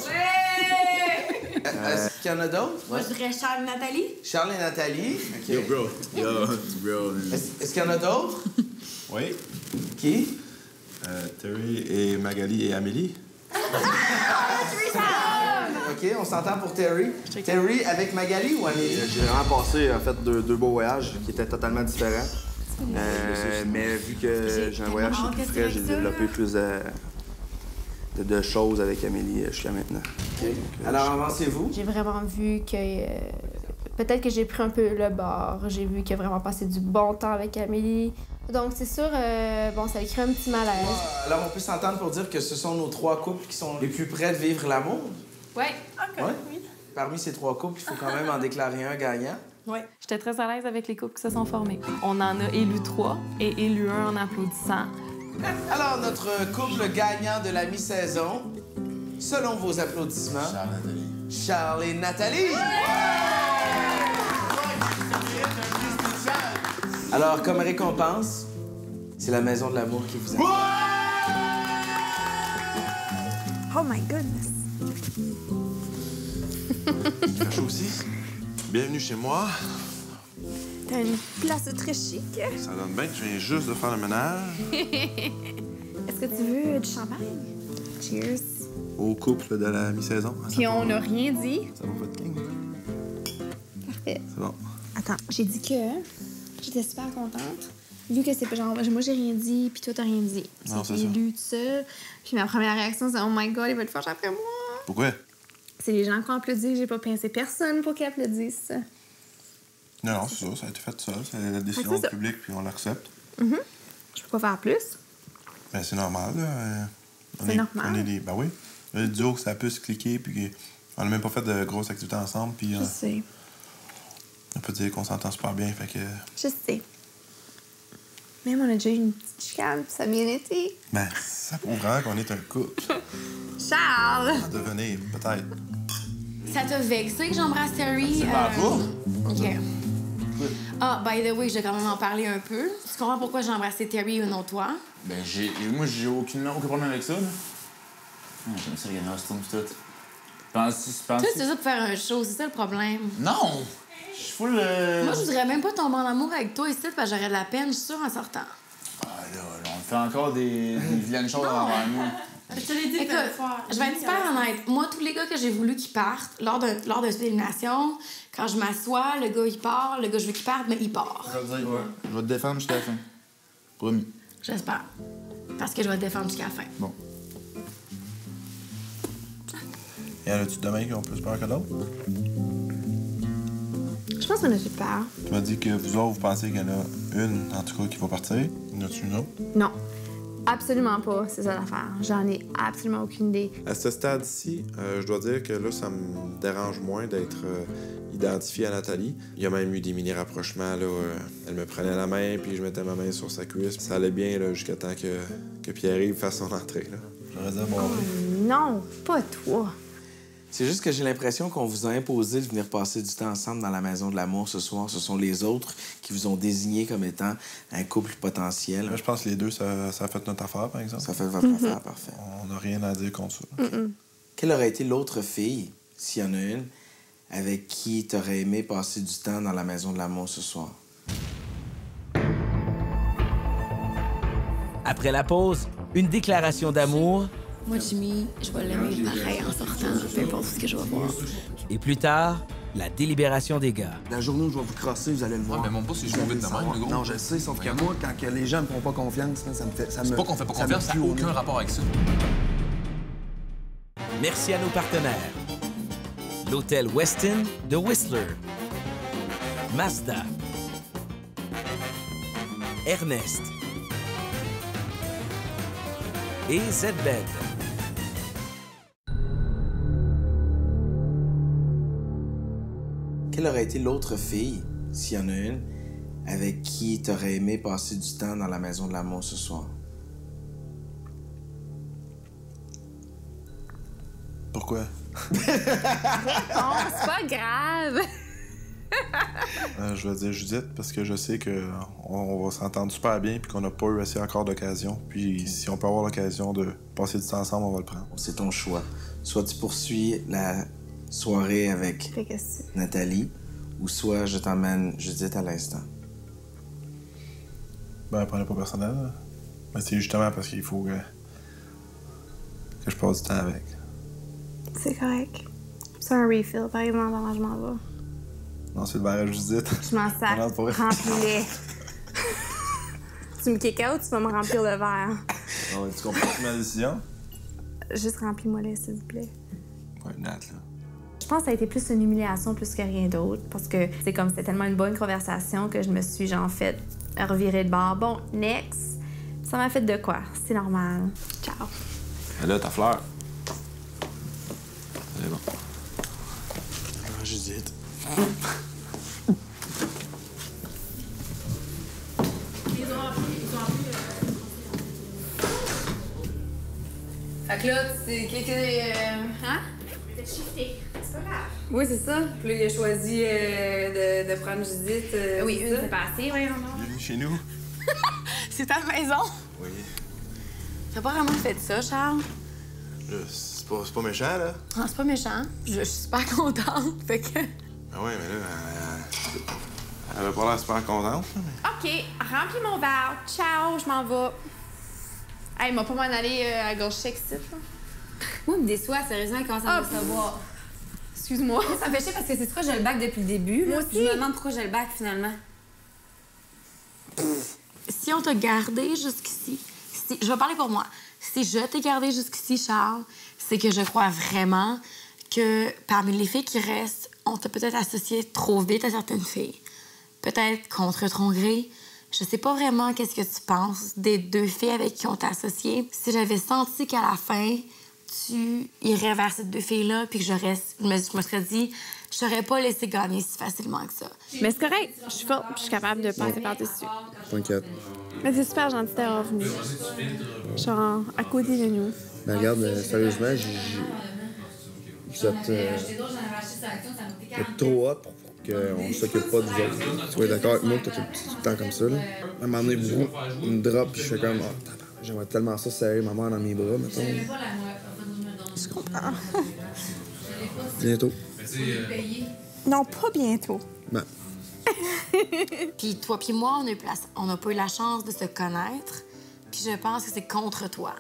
Est-ce qu'il y en a d'autres? Moi, je dirais Charles et Nathalie. Charles et Nathalie. OK. Yo, bro. Yo, bro. Est-ce qu'il y en a d'autres? Oui. Qui? Terry et Magali et Amélie. OK, on s'entend pour Terry. Terry avec Magali ou Amélie? J'ai vraiment passé, en fait, deux beaux voyages qui étaient totalement différents. Mais vu que j'ai un voyage qui est plus frais, j'ai développé plus de choses avec Amélie jusqu'à maintenant. Okay. Alors, avancez-vous. J'ai vraiment vu que... peut-être que j'ai pris un peu le bord. J'ai vu qu'il a vraiment passé du bon temps avec Amélie. Donc, c'est sûr, bon, ça a créé un petit malaise. Alors, on peut s'entendre pour dire que ce sont nos trois couples qui sont les plus près de vivre l'amour? Oui. OK. Ouais? Oui. Parmi ces trois couples, il faut quand même en déclarer un gagnant. Oui. J'étais très à l'aise avec les couples qui se sont formés. On en a élu 3 et élu 1 en applaudissant. Alors, notre couple gagnant de la mi-saison, selon vos applaudissements... Charles et Nathalie. Alors, comme récompense, c'est la maison de l'amour qui vous attend. Oh my goodness! Il fait chaud aussi. Bienvenue chez moi. T'as une place très chic. Ça donne bien que je viens juste de faire le ménage. Est-ce que tu veux du champagne? Cheers. Au couple de la mi-saison. Puis on n'a rien dit. Ça va pas de ligne. Parfait. C'est bon. Attends, j'ai dit que j'étais super contente. Vu que c'est pas genre, moi j'ai rien dit, puis toi t'as rien dit. Non, c'est j'ai ça. lu tout seul. Puis ma première réaction, c'est oh my god, il va te fâcher après moi. Pourquoi? C'est les gens qui ont applaudi, j'ai pas pincé personne pour qu'ils applaudissent. Non, c'est ça. Ça a été fait seul. C'est la décision du public, puis on l'accepte. Je peux pas faire plus. Ben, c'est normal, là. C'est normal. On est des... Ben oui. Le duo, ça peut se cliquer, puis on n'a même pas fait de grosses activités ensemble, puis... Je sais. On peut dire qu'on s'entend super bien, fait que... Je sais. Même on a déjà eu une petite chicane, puis ça a bien été. Ben, ça prouve vraiment qu'on est un couple. Charles! À devenir, peut-être. Ça t'a vexé que j'embrasse Terry? C'est pas grave. OK. Ah, by the way, je vais quand même en parler un peu. Tu comprends pourquoi j'ai embrassé Terry et non toi? Ben, moi, j'ai aucun problème avec ça, là. J'aime ça regarder Austin pis tout. Toi, c'est ça pour faire un show, c'est ça le problème. Non! Je suis full... Moi, je voudrais même pas tomber en amour avec toi ici, parce que j'aurais de la peine, je suis sûre, en sortant. Ah, là, on fait encore des vilaines choses envers nous. Je te l'ai dit. Écoute, je vais être super honnête. Moi, tous les gars que j'ai voulu qu'ils partent, lors d'une élimination, quand je m'assois, le gars, il part, le gars, je veux qu'il parte, mais il part. Je vais te défendre jusqu'à la fin. Promis. J'espère. Parce que je vais te défendre jusqu'à la fin. Bon. Y en a-tu demain qui ont plus peur que d'autres? Je pense qu'on a fait peur. Tu m'as dit que vous autres, vous pensez qu'il y en a une, en tout cas, qui va partir. Y en a-tu une autre? Non. Absolument pas, c'est ça l'affaire. J'en ai absolument aucune idée. À ce stade-ci, je dois dire que là, ça me dérange moins d'être identifié à Nathalie. Il y a même eu des mini-rapprochements. Là, elle me prenait la main, puis je mettais ma main sur sa cuisse. Ça allait bien là, jusqu'à temps que Pierre-Yves fasse son entrée. J'aurais dit bon. Non, pas toi. C'est juste que j'ai l'impression qu'on vous a imposé de venir passer du temps ensemble dans la Maison de l'amour ce soir. Ce sont les autres qui vous ont désigné comme étant un couple potentiel. Moi, je pense que les deux, ça a fait notre affaire, par exemple. Ça fait votre affaire, parfait. On n'a rien à dire contre ça. Quelle aurait été l'autre fille, s'il y en a une, avec qui tu aurais aimé passer du temps dans la Maison de l'amour ce soir? Après la pause, une déclaration d'amour. Moi, Jimmy, je vais l'aimer pareil en sortant, peu importe ce que je vais voir. Et plus tard, la délibération des gars. La journée où je vais vous crosser, vous allez le voir. Ouais, mais mon pas si je vais vite de même, le gros. Non, je le sais, sauf que moi, quand que les gens me font pas confiance, ça me fait... C'est pas qu'on fait pas confiance, ça n'a aucun rapport avec ça. Merci à nos partenaires. L'hôtel Westin de Whistler. Mazda. Ernest. Et ZBed. Quelle aurait été l'autre fille, s'il y en a une, avec qui tu aurais aimé passer du temps dans la Maison de l'amour ce soir? Pourquoi? Oh, c'est pas grave. Je vais dire Judith parce que je sais qu'on va s'entendre super bien puis qu'on n'a pas eu assez encore d'occasion. Puis si on peut avoir l'occasion de passer du temps ensemble, on va le prendre. C'est ton choix. Soit tu poursuis la soirée avec Nathalie, ou soit je t'emmène Judith à l'instant. Ben, prenez pas personnel. Là. Mais c'est justement parce qu'il faut que je passe du temps avec. C'est correct. C'est un refill, par exemple, avant je m'en vais. Non, c'est le barrage Judith. Je m'en sers. Remplis-les. Tu me kick out, tu vas me remplir le verre. Non, tu comprends ma décision? Juste remplis-moi-les, s'il vous plaît. Ouais, Nat, là. Je pense que ça a été plus une humiliation plus que rien d'autre. Parce que c'est comme c'était tellement une bonne conversation que je me suis, genre, fait revirer de bord. Bon, next. Ça m'a fait de quoi? C'est normal. Ciao. Et là, ta fleur. C'est bon. Ah, Judith. Fait que là, c'est... Hein? T'as shifté. C'est pas grave. Oui, c'est ça. Puis là, il a choisi de prendre Judith. Oui, une, c'est passé, oui, non? Bienvenue chez nous. C'est ta maison? Oui. T'as pas vraiment fait ça, Charles? Là, c'est pas méchant, là. Ah, c'est pas méchant. Je suis super contente. Fait que... Ah ouais, mais là, elle avait pas l'air super contente. OK, remplis mon verre. Ciao, je m'en vais. Hey, m'a pas m'en aller à gauche sexy, là. Moi, me déçoit, sérieusement, il commence à me savoir. Excuse-moi. Ça me fait chier parce que c'est quoi, j'ai le bac depuis le début. Moi Là, aussi. Je me demande pourquoi j'ai le bac, finalement. Si on t'a gardé jusqu'ici, je vais parler pour moi. Si je t'ai gardé jusqu'ici, Charles, c'est que je crois vraiment que parmi les filles qui restent, on t'a peut-être associé trop vite à certaines filles. Peut-être contre ton gré. Je sais pas vraiment qu'est-ce que tu penses des deux filles avec qui on t'a associé. Si j'avais senti qu'à la fin, tu irais vers ces deux filles-là, puis que je me serais dit, je t'aurais pas laissé gagner si facilement que ça. Mais c'est correct. Je suis forte, je suis capable de passer par-dessus. T'inquiète. Mais c'est super gentil d'avoir venu. Genre, à côté de nous. Ben, regarde, sérieusement, vous êtes trop hot pour qu'on s'occupe pas de vous autres. Tu vas être d'accord avec moi que t'es tout le temps comme ça, là. À un moment donné, vous me drop, puis je fais comme, oh, j'aimerais tellement ça serrer ma mère dans mes bras, mettons. Je comprends. Bientôt. Non, pas bientôt. Ben. Puis toi puis moi, on n'a pas eu la chance de se connaître. Puis je pense que c'est contre toi,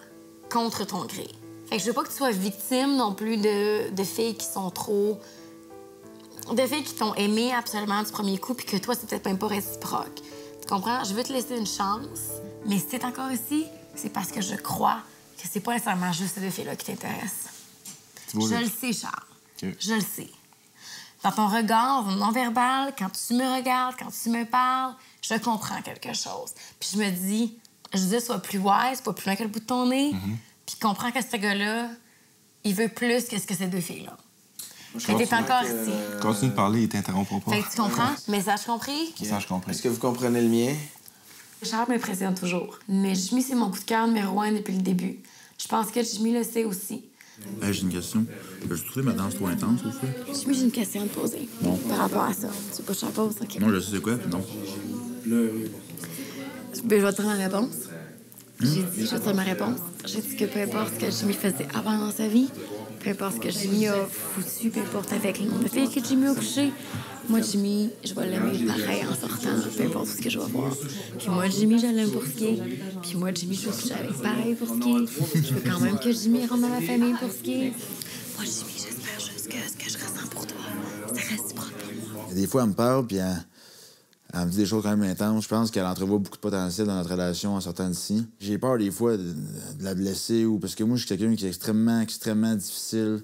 contre ton gré. Fait que je veux pas que tu sois victime non plus de filles qui sont trop... De filles qui t'ont aimé absolument du premier coup, puis que toi, c'est peut-être même pas réciproque. Tu comprends? Je veux te laisser une chance, mais si t'es encore ici, c'est parce que je crois que c'est pas nécessairement juste ces deux filles-là qui t'intéressent. Je le sais, Charles. Okay. Je le sais. Dans ton regard non-verbal, quand tu me regardes, quand tu me parles, je comprends quelque chose. Puis je me dis, je disais, sois plus wise, pas plus loin que le bout de ton nez, puis comprends que ce gars-là, il veut plus que ce que ces deux filles-là. Fait que t'es encore ici. Continue de parler, il t'interrompra pas. Fait que tu comprends? Message compris? Message compris. Est-ce que vous comprenez le mien? Charles m'impressionne toujours. Mais Jimmy, c'est mon coup de cœur numéro 1 depuis le début. Je pense que Jimmy le sait aussi. Hey, j'ai une question. Peux-tu trouver ma danse trop intense, au fait? Jimmy, j'ai une question à te poser. Non. Par rapport à ça. Tu veux pas que je te la pose, OK? Non, je sais c'est quoi, puis non. Ben, je vais te dire ma réponse. J'ai dit, je vais te dire ma réponse. J'ai dit que peu importe ce que Jimmy faisait avant dans sa vie, peu importe ce que Jimmy a foutu, peu importe avec le nombre de filles que Jimmy a couché, moi, Jimmy, je vais l'aimer pareil en sortant, peu importe ce que je vais voir. Puis moi, Jimmy, je l'aime pour ce qui est. Puis moi, Jimmy, je veux coucher avec pareil pour ce qui est. Je veux quand même que Jimmy rentre dans ma famille pour ce qui est. Moi, Jimmy, j'espère juste que ce que je ressens pour toi, c'est réciproque pour moi. Des fois, elle me parle, puis elle me dit des choses quand même intenses. Je pense qu'elle entrevoit beaucoup de potentiel dans notre relation en sortant d'ici. J'ai peur des fois de la blesser, ou parce que moi, je suis quelqu'un qui est extrêmement difficile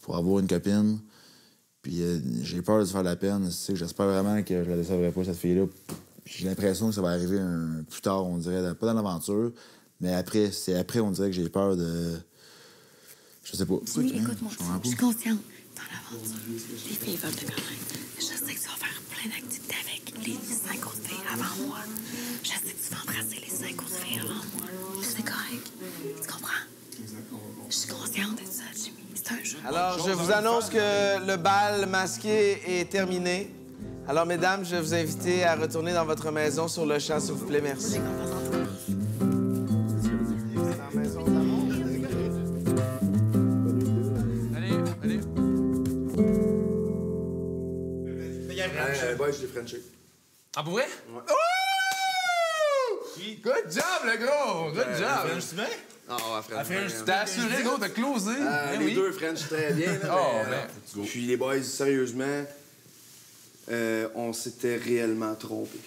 pour avoir une copine. Puis j'ai peur de se faire de la peine. J'espère vraiment que je la décevrai pas, cette fille-là. J'ai l'impression que ça va arriver plus tard, on dirait, pas dans l'aventure, mais après. C'est après, on dirait que j'ai peur de... Je sais pas. Jimmy, écoute-moi, je suis consciente. Dans l'aventure, les filles veulent te connaître. Je sais que tu vas faire plein d'activités avec les 5 autres filles avant moi. Je sais que tu vas embrasser les 5 autres filles avant moi. C'est correct. Tu comprends? Je suis consciente de ça, Jimmy. C'est un jeu. Alors, je vous annonce que le bal masqué est terminé. Alors, mesdames, je vais vous inviter à retourner dans votre maison sur le champ, s'il vous plaît. Merci. Ouais, je l'ai frenché. Ah, pour vrai? Ouais. Oh! Good job, le gros! Good job! French-tu bien? Ah, ouais, French. T'as assuré, gros, de closer. Les deux French très bien. Puis les boys, sérieusement, on s'était réellement trompés.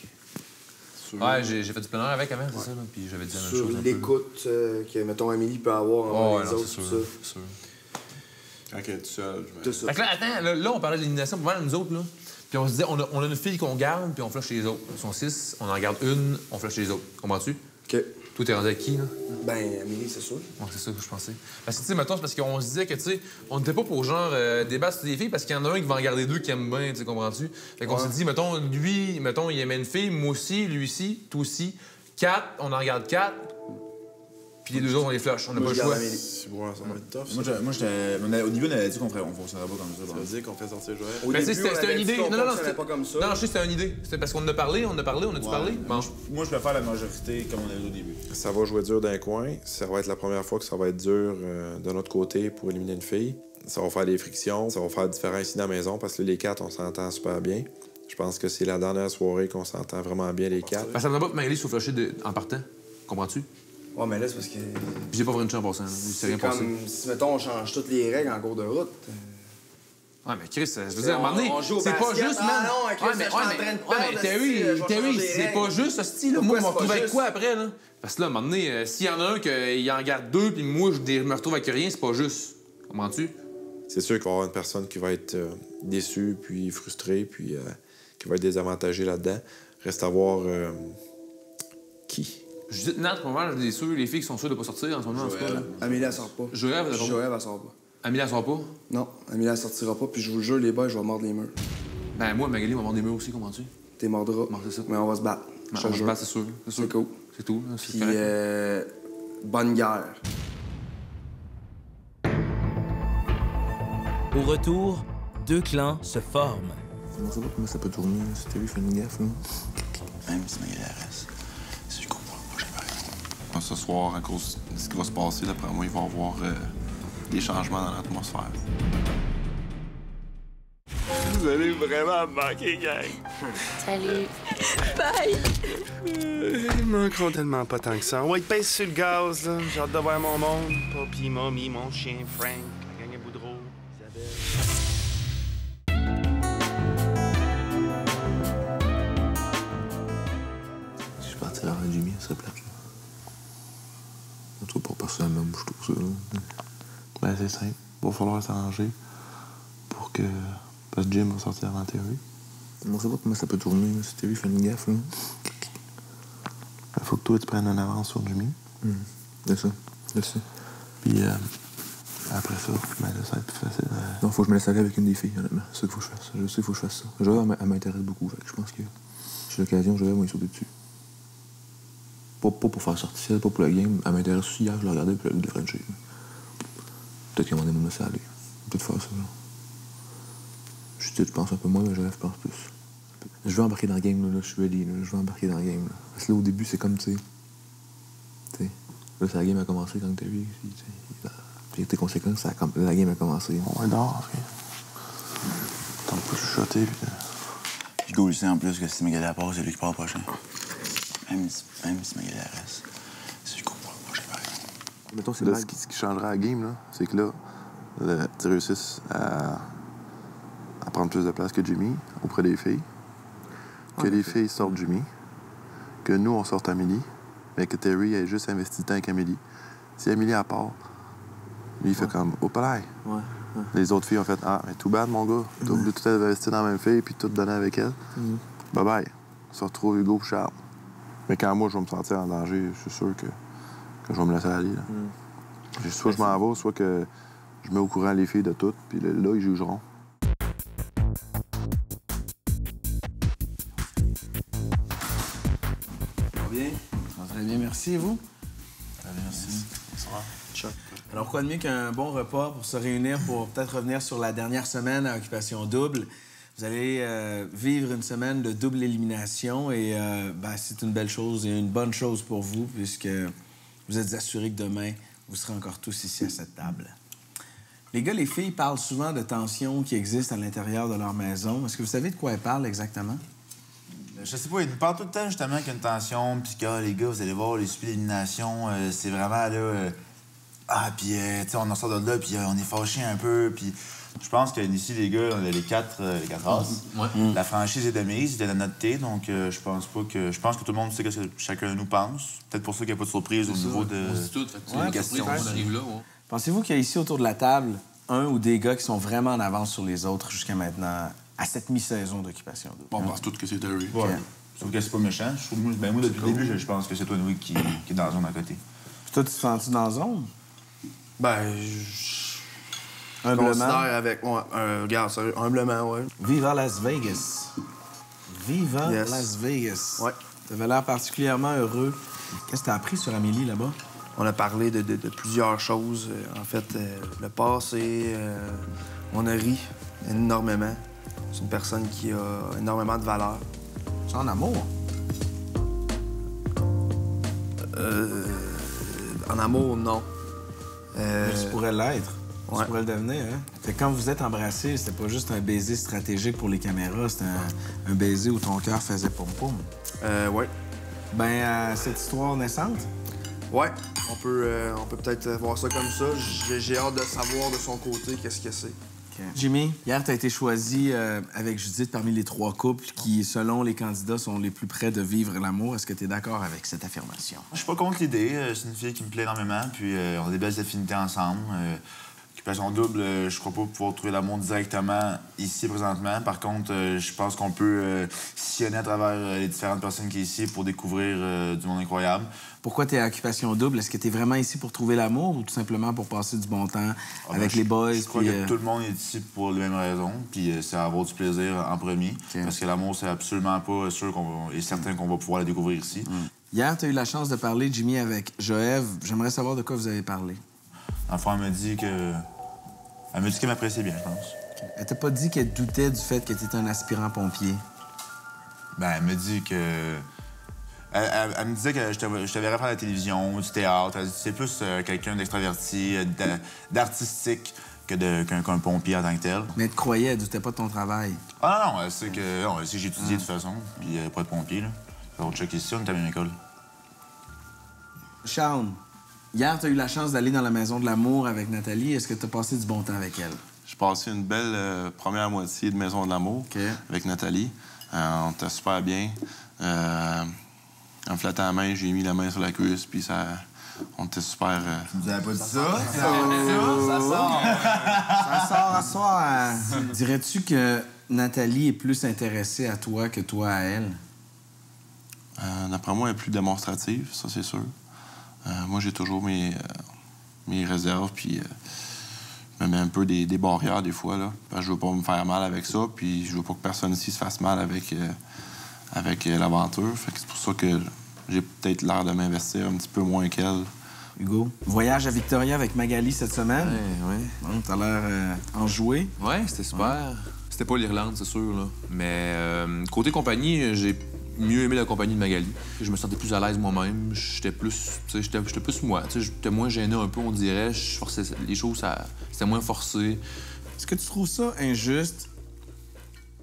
Ouais, j'ai fait du plein air avec avant, c'est ça, là. Puis j'avais dit la même chose. Sur l'écoute que, mettons, Amélie peut avoir envers les autres, tout ça. C'est sûr. Quand elle est toute seule, tout ça. Fait que là, attends, là, on parlait de l'élimination pour nous autres, là. Puis on se disait, on a une fille qu'on garde, puis on flush chez les autres. Ils sont 6, on en garde une, on flush chez les autres. Comprends-tu? OK. Toi, t'es rendu avec qui, là? Ben, Amélie, c'est sûr. Ouais, c'est ça que je pensais. Parce que, tu sais, mettons, c'est parce qu'on se disait que, tu sais, on n'était pas pour, genre, débattre sur des filles, parce qu'il y en a un qui va en garder deux qui aime bien, tu sais, comprends-tu? Fait qu'on s'est dit, mettons, lui, mettons, il aimait une fille, moi aussi, lui aussi, toi aussi. 4, on en garde 4. Puis les deux autres, on les flush. On n'a pas le choix. Ouais, ça va être tough. Moi, au début, on avait dit qu'on forcerait pas comme ça. Ça veut dire qu'on fait sortir Joël. Au début, c'était une idée. Non, c'était pas comme ça. Non, je sais, c'était une idée. C'était parce qu'on en a parlé, on a-tu parlé? Bon. Moi, je préfère la majorité comme on avait au début. Ça va jouer dur d'un coin. Ça va être la première fois que ça va être dur de notre côté pour éliminer une fille. Ça va faire des frictions. Ça va faire différents ici dans la maison parce que là, les 4, on s'entend super bien. Je pense que c'est la dernière soirée qu'on s'entend vraiment bien, les 4. Parce que ça ne va pas que Maëlys soit flushée en partant. Comprends-tu? Ouais, mais là, c'est parce que... J'ai pas vraiment de chance en passant. C'est rien passé. comme si, mettons, on change toutes les règles en cours de route. Ouais, mais Chris, je veux dire, à un moment donné, c'est pas juste, man. Ah non, Chris, je suis en train de perdre, Terry, c'est pas juste, hostie, là. Moi, je me retrouve avec juste? quoi après, là? Parce que là, à un moment donné, s'il y en a un qui en garde 2, puis moi, je me retrouve avec rien, c'est pas juste. Comprends-tu? C'est sûr qu'il va y avoir une personne qui va être déçue, puis frustrée, puis qui va être désavantagée là-dedans. Reste à voir qui. Judith Nat, pour moi, je suis sûr, les filles qui sont sûres de pas sortir en ce moment, en tout cas. Amélie, elle sort pas. Joël, elle sort pas. Amélie, elle sort pas? Non, Amélie, elle sortira pas, puis je vous le jure, les boys, je vais mordre les murs. Ben, moi, Magali, on va mordre des murs aussi, comprends-tu? T'es mordras. C'est ça. Mais on va se battre. Ben, on va se battre, c'est sûr. C'est cool. C'est tout. Puis, bonne guerre. Au retour, 2 clans se forment. On sait pas comment ça peut tourner. Si Terry fait une gaffe, là. Même si Magali reste. Si je comprends pas, j'ai pas raison. Ce soir, à cause de ce qui va se passer, d'après moi, il va y avoir des changements dans l'atmosphère. Vous allez vraiment me manquer, gang. Salut. Bye. Ils me manqueront tellement pas tant que ça. Ouais, pèse sur le gaz, là. J'ai hâte de voir mon monde. Papy, mamie, mon chien, Frank, la gang à Boudreau, Isabelle. Si je partais là avec Jimmy, ça serait plate, là. En tout cas, pour personnellement, je trouve ça, là. Ben, c'est simple. Il va falloir s'arranger pour que... Parce que Jim va sortir avant Terry. On sait pas comment ça peut tourner, si Terry fait une gaffe, là. Il va faut que toi, tu prennes une avance sur Jimmy. C'est ça. Je sais. Puis après ça, ben là, ça va être plus facile. Non, faut que je me laisse aller avec une des filles, honnêtement. C'est ça qu'il faut que je fasse. Je sais qu'il faut que je fasse ça. Joël, elle m'intéresse beaucoup. Fait que je pense que j'ai l'occasion, Joël va y sauter dessus. Pas pour faire sortir, pas pour la game. Elle m'intéresse aussi hier, je la regardais, puis elle de Frenchie. Peut-être qu'à un moment donné, me laisser aller. Peut-être faire ça, là. Je pense un peu moins, mais Joël pense plus. Je veux embarquer dans le game, là. Je suis ready, là. Je veux embarquer dans le game, là. Parce que là, au début, c'est comme, tu sais. Là, la game a commencé quand Terry. J'ai été conséquent, la game a commencé. On est dehors, OK. Tant pas chuchoter, puis... Puis Go, il sait en plus que si Magali part, c'est lui qui part le prochain. Même si Magali reste, c'est lui qui part le prochain, pareil. Mettons, c'est là, ce qui changera la game, là, c'est que là, tu réussisses à prendre plus de place que Jimmy auprès des filles. Que les filles sortent Jimmy. Que nous, on sorte Amélie. Mais que Terry ait juste investi du temps avec Amélie. Si Amélie à part, lui, il fait comme « Opalaï! » Les autres filles ont fait « Ah, mais too bad, mon gars. T'as voulu tout investir dans la même fille puis tout donner avec elle. Bye-bye. » On se retrouve Hugo et Charles. Mais quand moi, je vais me sentir en danger, je suis sûr que je vais me laisser aller. Là. Soit je m'en vais, soit que je mets au courant les filles de tout, puis là, ils jugeront. Bien. Très bien, merci. Et vous? Très bien, merci. Bonsoir. Alors, quoi de mieux qu'un bon repas pour se réunir pour peut-être revenir sur la dernière semaine à Occupation Double. Vous allez vivre une semaine de double élimination et c'est une belle chose et une bonne chose pour vous puisque vous êtes assurés que demain, vous serez encore tous ici à cette table. Les gars, les filles parlent souvent de tensions qui existent à l'intérieur de leur maison. Est-ce que vous savez de quoi elles parlent exactement? Je sais pas, ils nous parlent tout le temps justement qu'il y a une tension, puis que les gars, vous allez voir, les suites d'élimination, c'est vraiment là. Tu sais, on en sort de là, puis on est fâchés un peu, puis je pense qu'ici, les gars, on a les quatre races. La franchise est de mise, il est de notre thé, donc je pense que tout le monde sait ce que chacun de nous pense. Peut-être pour ça qu'il n'y a pas de surprise au niveau de. On se dit tout, fait que questions. On arrive là, Pensez-vous qu'il y a ici autour de la table un ou des gars qui sont vraiment en avance sur les autres jusqu'à maintenant, à cette mi-saison d'Occupation Double? On pense tous que c'est Terry. Ouais. Sauf que c'est pas méchant. Moi, depuis le début, je pense que c'est toi, Louis, qui est dans la zone à côté. Puis toi, tu te sens-tu dans la zone? Humblement. Considère avec... regarde, sérieux, humblement, ouais. Viva Las Vegas. Viva Las Vegas. Ouais. T'avais l'air particulièrement heureux. Qu'est-ce que t'as appris sur Amélie, là-bas? On a parlé de plusieurs choses. En fait, le passé, on a ri énormément. C'est une personne qui a énormément de valeur. C'est en amour? En amour, non. Mais tu pourrais l'être. Ouais. Tu pourrais le devenir, hein? Fait que quand vous êtes embrassés, c'était pas juste un baiser stratégique pour les caméras, c'était un baiser où ton cœur faisait pom-pom. Ouais. Cette histoire naissante? Ouais. On peut peut-être voir ça comme ça. J'ai hâte de savoir de son côté qu'est-ce que c'est. Okay. Jimmy, hier, tu as été choisi avec Judith parmi les 3 couples qui, selon les candidats, sont les plus près de vivre l'amour. Est-ce que tu es d'accord avec cette affirmation? Je suis pas contre l'idée. C'est une fille qui me plaît énormément, puis on a des belles affinités ensemble. Occupation Double, je crois pas pouvoir trouver l'amour directement ici, présentement. Par contre, je pense qu'on peut sillonner à travers les différentes personnes qui sont ici pour découvrir du monde incroyable. Pourquoi tu es à Occupation Double? Est-ce que tu es vraiment ici pour trouver l'amour ou tout simplement pour passer du bon temps avec les boys? Je crois que tout le monde est ici pour les mêmes raisons, puis c'est avoir du plaisir en premier. Okay. Parce que l'amour, c'est absolument pas sûr et certain qu'on va pouvoir le découvrir ici. Hier, tu as eu la chance de parler, Jimmy, avec Joëv. J'aimerais savoir de quoi vous avez parlé. Enfin, elle m'a dit qu'elle m'appréciait bien, je pense. Okay. Elle t'a pas dit qu'elle doutait du fait que tu étais un aspirant pompier? Elle me dit que... Elle me disait que je te verrais faire de la télévision, du théâtre. Elle dit c'est plus quelqu'un d'extraverti, d'artistique qu'un pompier en tant que tel. Mais elle te croyait, elle doutait pas de ton travail? Ah non, elle sait que j'ai étudié de toute façon, puis pas de pompier, là. Alors, check ici, on est à la même école. Charles, hier, tu as eu la chance d'aller dans la Maison de l'amour avec Nathalie. Est-ce que tu as passé du bon temps avec elle? J'ai passé une belle première moitié de Maison de l'amour avec Nathalie. On était super bien. En me flattant la main, j'ai mis la main sur la cuisse, puis on était super... Tu nous avais pas dit ça? Ça sort! Ça sort à soir! Dirais-tu que Nathalie est plus intéressée à toi que toi à elle? D'après moi, elle est plus démonstrative, ça, c'est sûr. Moi, j'ai toujours mes réserves, puis je me mets un peu des barrières des fois, là. Parce que je veux pas me faire mal avec ça, puis je veux pas que personne ici se fasse mal avec l'aventure. Fait que c'est pour ça que j'ai peut-être l'air de m'investir un petit peu moins qu'elle. Hugo, voyage à Victoria avec Magali cette semaine. Ouais. Bon, t'as l'air enjoué. Ouais, c'était super. C'était pas l'Irlande, c'est sûr, là. Mais côté compagnie, j'ai mieux aimé la compagnie de Magali. Je me sentais plus à l'aise moi-même. J'étais plus, j'étais plus moi. J'étais moins gêné un peu, on dirait. Je forçais les choses, c'était moins forcé. Est-ce que tu trouves ça injuste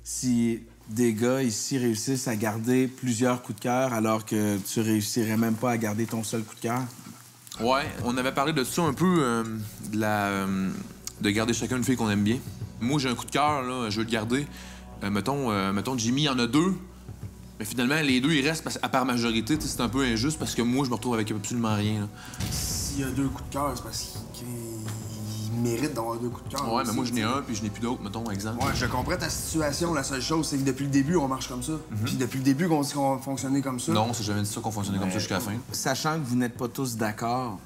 si des gars ici réussissent à garder plusieurs coups de cœur alors que tu réussirais même pas à garder ton seul coup de cœur? Ouais, on avait parlé de ça un peu, de garder chacun une fille qu'on aime bien. Moi, j'ai un coup de cœur, là, je veux le garder. Mettons, Jimmy, il y en a 2. Mais finalement, les 2, ils restent à part majorité. C'est un peu injuste parce que moi, je me retrouve avec absolument rien. Là. S'il y a 2 coups de cœur, c'est parce qu'il mérite d'avoir 2 coups de cœur. Ouais, mais moi, je n'ai un, puis je n'ai plus d'autres, mettons, exemple. Ouais, je comprends ta situation. La seule chose, c'est que depuis le début, on marche comme ça. Puis depuis le début, qu'on dit qu'on fonctionnait comme ça. Non, c'est jamais dit ça qu'on fonctionnait comme ça jusqu'à la fin. Sachant que vous n'êtes pas tous d'accord,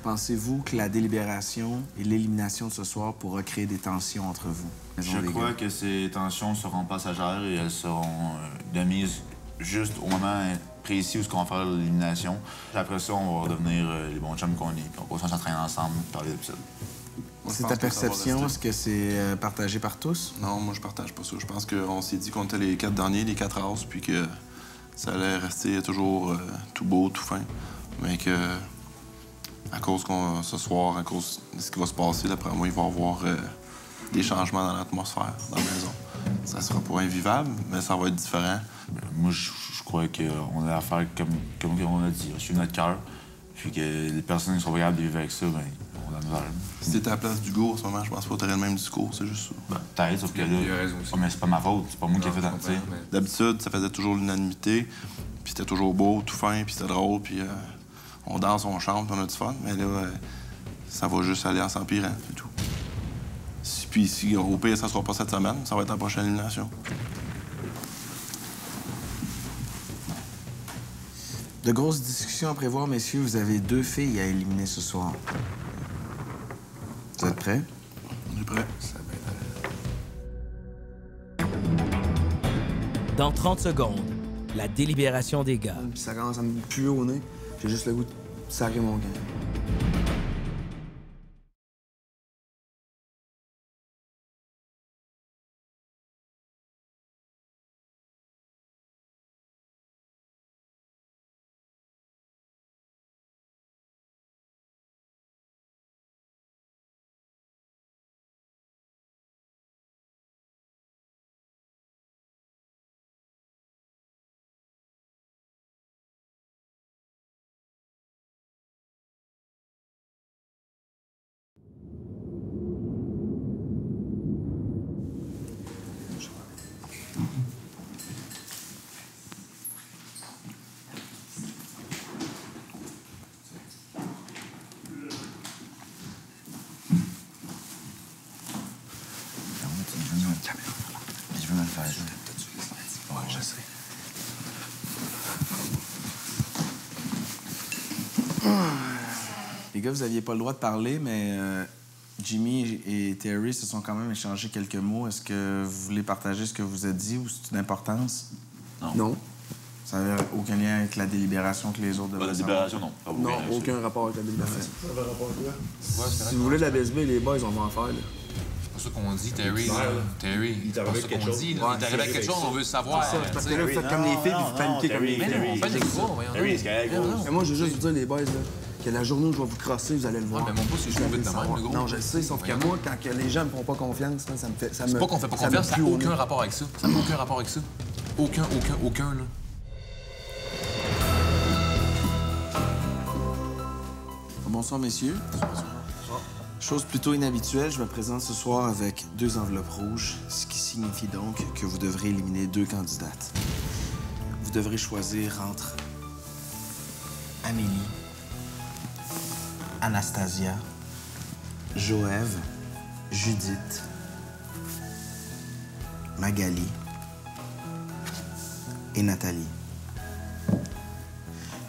pensez-vous que la délibération et l'élimination de ce soir pourra créer des tensions entre vous? Je crois que ces tensions seront passagères et elles seront de mise juste au moment précis où on va faire l'élimination. Après ça, on va redevenir les bons chums qu'on est. Puis on va s'entraîner ensemble et parler d'épisode. C'est ta perception? Est-ce que c'est partagé par tous? Non, moi, je partage pas ça. Je pense qu'on s'est dit qu'on était les 4 derniers, les 4 races, puis que ça allait rester toujours tout beau, tout fin. Mais que, à cause ce soir, à cause de ce qui va se passer, d'après moi, il va y avoir des changements dans l'atmosphère, dans la maison. Ça sera pas invivable, mais ça va être différent. Moi, je crois qu'on a affaire, comme on a dit, suivre notre cœur. Puis que les personnes qui sont capables de vivre avec ça, ben, on a besoin. Si t'étais à la place d'Hugo en ce moment, je pense pas que t'aurais le même discours, c'est juste ça. Ben, peut-être, sauf que là, mais c'est pas ma faute, c'est pas moi qui ai fait dans le. D'habitude, ça faisait toujours l'unanimité, puis c'était toujours beau, tout fin, puis c'était drôle, puis on danse, on chante, puis on a du fun. Mais là, ça va juste aller en s'empirant, c'est tout. Puis si au pire, ça sera pas cette semaine, ça va être la prochaine élimination. De grosses discussions à prévoir, messieurs. Vous avez 2 filles à éliminer ce soir. Vous êtes prêts? On est prêts. Dans 30 secondes, la délibération des gars. Puis ça commence à me puer au nez. J'ai juste le goût de sarrer mon gars. Je veux me le faire. Ouais, je sais. Les gars, vous aviez pas le droit de parler, mais Jimmy et Terry se sont quand même échangés quelques mots. Est-ce que vous voulez partager ce que vous êtes dit ou c'est une importance? Non. Ça n'avait aucun lien avec la délibération que les autres devaient La délibération, non. Non, aucun rapport avec la délibération. Ça avait rapport avec quoi? Si vous voulez la BSB, les boys, on va en faire, là. C'est pas ça qu'on dit, Terry. Terry, il t'arrive avec quelque chose. Il t'arrive avec quelque chose, on veut savoir. C'est parce que là, vous faites comme les filles, puis vous paniquez comme les filles. On panique pas, voyons. Terry, c'est correct. Mais moi, je veux juste vous dire, les boys, là, que la journée où je vais vous crosser, vous allez le voir. Ouais, mais mon pouce, c'est juste vite de même, le gros. Non, je le sais, sauf que moi, quand que les gens me font pas confiance, ça me fait. C'est pas qu'on fait pas confiance, ça n'a aucun rapport avec ça. Ça n'a aucun rapport avec ça. Aucun, là. Bonsoir, messieurs. Chose plutôt inhabituelle, je me présente ce soir avec 2 enveloppes rouges, ce qui signifie donc que vous devrez éliminer 2 candidates. Vous devrez choisir entre Amélie, Anastasia, Joève, Judith, Magali et Nathalie.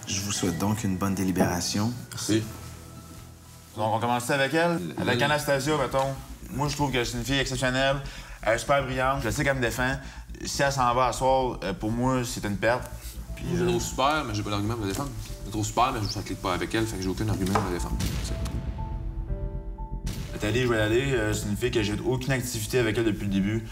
Je vous souhaite donc une bonne délibération. Merci. Donc, on commence avec elle. Avec Anastasia, mettons. Moi, je trouve que c'est une fille exceptionnelle. Elle est super brillante. Je sais qu'elle me défend. Si elle s'en va à soir, pour moi, c'est une perte. Puis, je la trouve super, mais j'ai pas d'argument pour la défendre. Je la trouve super, mais je ne clique pas avec elle, fait que j'ai aucun argument pour la défendre. Nathalie, je vais aller. C'est une fille que j'ai aucune activité avec elle depuis le début.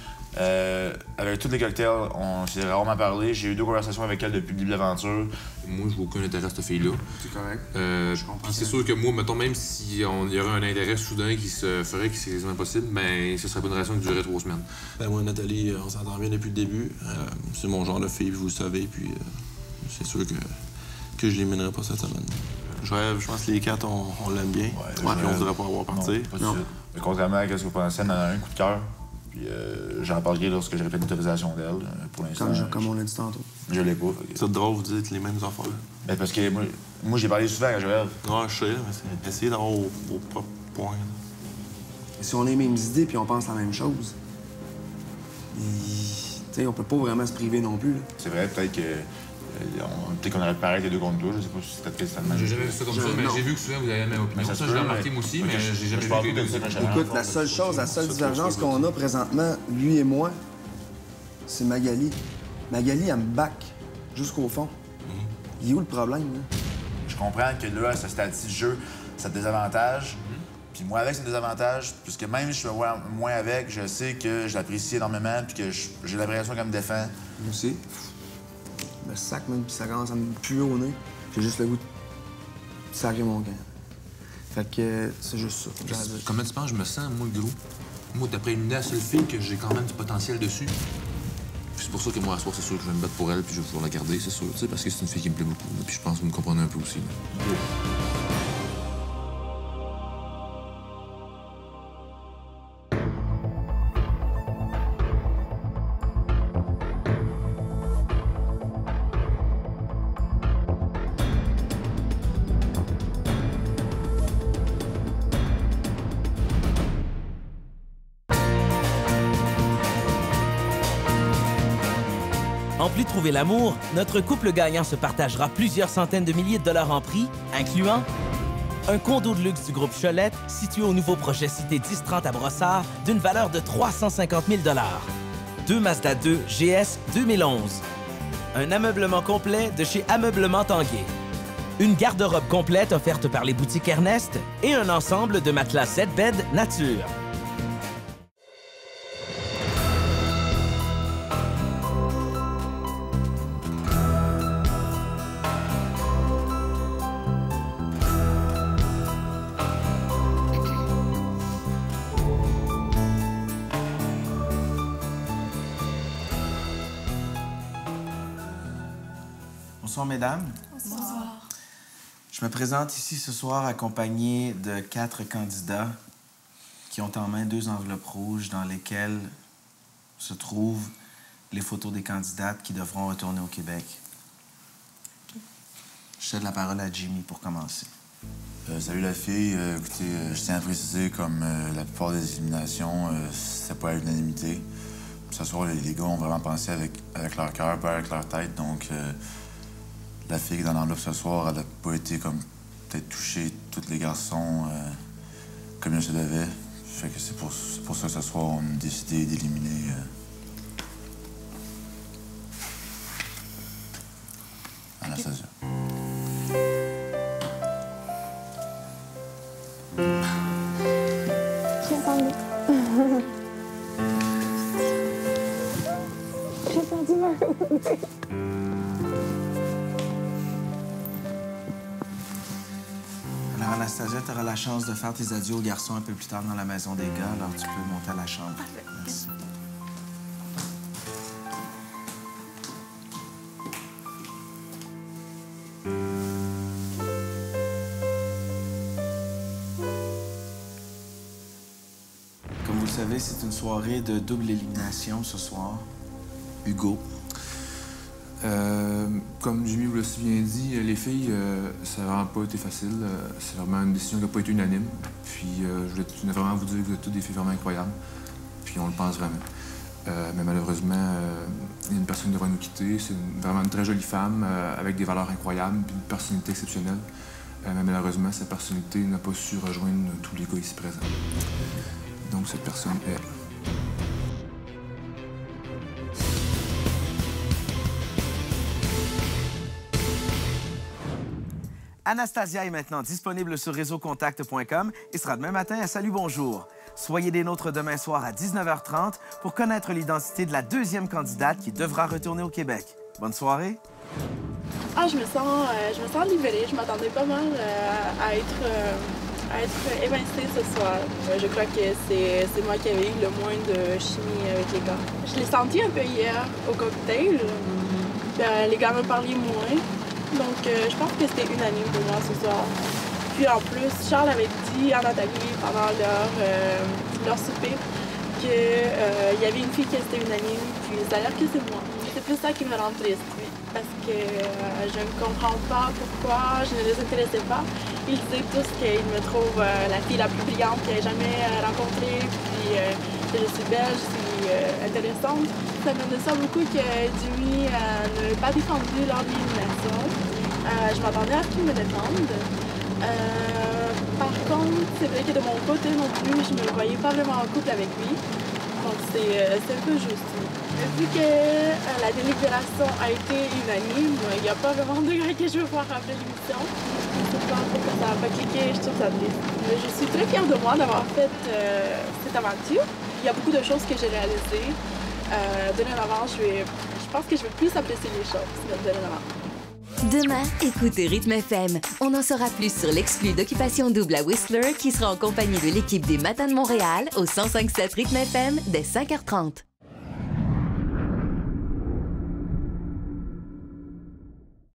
Avec tous les cocktails, on s'est rarement parlé. J'ai eu 2 conversations avec elle depuis le début de l'aventure. Moi, je vois aucun intérêt à cette fille-là. C'est correct. Je comprends. Puis c'est sûr que moi, mettons, même s'il y aurait un intérêt soudain qui se ferait, qui serait quasiment impossible, mais ce serait pas une relation qui durerait 3 semaines. Ben moi, Nathalie, on s'entend bien depuis le début. C'est mon genre de fille, vous le savez, puis c'est sûr que je l'éliminerai pas cette semaine. Joël, je pense que les 4, on l'aime bien. Puis on voudrait pas avoir parti. Non. Mais contrairement à ce que vous pensez, elle en a un coup de cœur. Puis j'en parlerai lorsque j'aurai fait l'autorisation d'elle. Pour l'instant. Comme on l'a dit tantôt. Je l'ai pas. C'est drôle, vous dites les mêmes affaires. Ben parce que moi j'ai parlé souvent à Joël. Non, je sais, mais c'est essayer d'avoir vos propres points. Si on a les mêmes idées puis on pense la même chose, on peut pas vraiment se priver non plus. C'est vrai, peut-être qu'on aurait pareil les 2 contre 2. Je sais pas si c'était peut-être tellement. J'ai jamais vu ça comme ça, mais j'ai vu que souvent vous avez la même opinion. Ça, je l'ai remarqué moi aussi, mais j'ai jamais vu que ça. Écoute, la seule divergence qu'on a présentement, lui et moi, c'est Magali. Magali, elle me back jusqu'au fond. Il est où le problème, là? Je comprends que là, à ce stade-ci du jeu, ça te désavantage. Puis moi, avec, c'est un désavantage, puisque même si je me vois moins avec, je sais que je l'apprécie énormément, puis que j'ai l'impression qu'elle me défend. Moi aussi. Le sac, même, puis ça commence à me puer au nez. J'ai juste le goût de sacrer mon camp. Fait que c'est juste ça. Comment tu penses je me sens, moi, gros? Moi, d'après une seule fille, que j'ai quand même du potentiel dessus. Puis c'est pour ça que moi, à soir, c'est sûr que je vais me battre pour elle, puis je vais pouvoir la garder, c'est sûr, tu sais, parce que c'est une fille qui me plaît beaucoup. Puis je pense que vous me comprenez un peu aussi. En plus de trouver l'amour, notre couple gagnant se partagera plusieurs centaines de milliers de dollars en prix, incluant un condo de luxe du groupe Cholette, situé au nouveau projet Cité 1030 à Brossard, d'une valeur de 350 000 $. 2 Mazda 2 GS 2011. Un ameublement complet de chez Ameublement Tanguay. Une garde-robe complète offerte par les boutiques Ernest et un ensemble de matelas 7 bed nature. Bonsoir, mesdames. Bonsoir. Je me présente ici ce soir accompagné de 4 candidats qui ont en main 2 enveloppes rouges dans lesquelles se trouvent les photos des candidates qui devront retourner au Québec. Je cède la parole à Jimmy pour commencer. Salut la fille. Écoutez, je tiens à préciser, comme la plupart des éliminations, c'est pas à l'unanimité. Ce soir, les gars ont vraiment pensé avec leur cœur, pas avec leur tête. Donc, la fille dans l'enveloppe ce soir, elle a pas été comme peut-être toucher tous les garçons comme elle se devait. Fait que c'est pour ça que ce soir, on a décidé d'éliminer Anastasia. J'ai perdu ma roue. Alors, Anastasia, tu auras la chance de faire tes adieux aux garçons un peu plus tard dans la maison des gars, alors tu peux monter à la chambre. Merci. Comme vous le savez, c'est une soirée de double élimination ce soir. Hugo. Comme Jimmy vous l'a si bien dit, les filles, ça n'a vraiment pas été facile. C'est vraiment une décision qui n'a pas été unanime. Puis je voulais vraiment vous dire que vous êtes toutes des filles vraiment incroyables. Puis on le pense vraiment. Mais malheureusement, Il y a une personne qui va nous quitter. C'est vraiment une très jolie femme avec des valeurs incroyables puis une personnalité exceptionnelle. Mais malheureusement, cette personnalité n'a pas su rejoindre tous les gars ici présents. Donc cette personne est... Anastasia est maintenant disponible sur réseaucontact.com et sera demain matin à Salut Bonjour. Soyez des nôtres demain soir à 19h30 pour connaître l'identité de la deuxième candidate qui devra retourner au Québec. Bonne soirée. Ah, je me sens libérée. Je m'attendais pas mal à être évincée ce soir. Je crois que c'est moi qui avais eu le moins de chimie avec les gars. Je l'ai senti un peu hier au cocktail. Les gars me parlaient moins. Donc, je pense que c'était unanime pour moi ce soir. Puis en plus, Charles avait dit à Nathalie pendant leur souper qu'il y avait une fille qui était unanime, puis ça a l'air que c'est moi. C'est plus ça qui me rend triste, oui, parce que je ne comprends pas pourquoi je ne les intéressais pas. Ils disaient tous qu'ils me trouvent la fille la plus brillante qu'ils aient jamais rencontrée, puis que je suis belle, je suis intéressante. Ça me déçoit beaucoup que Jimmy ne l'ait pas défendu lors de l'élimination. Je m'attendais à ce qu'il me défende. Par contre, c'est vrai que de mon côté non plus, je ne me voyais pas vraiment en couple avec lui. Donc c'est un peu juste. Vu que la délibération a été unanime, il n'y a pas vraiment de gars que je veux voir après l'émission. C'est pas pour que ça n'a pas cliqué, je trouve ça triste. Je suis très fière de moi d'avoir fait cette aventure. Il y a beaucoup de choses que j'ai réalisées. Dorénavant, je pense que je vais plus apprécier les choses dorénavant. Demain, écoutez Rythme FM. On en saura plus sur l'exclu d'Occupation Double à Whistler qui sera en compagnie de l'équipe des Matins de Montréal au 105.7 Rythme FM dès 5h30.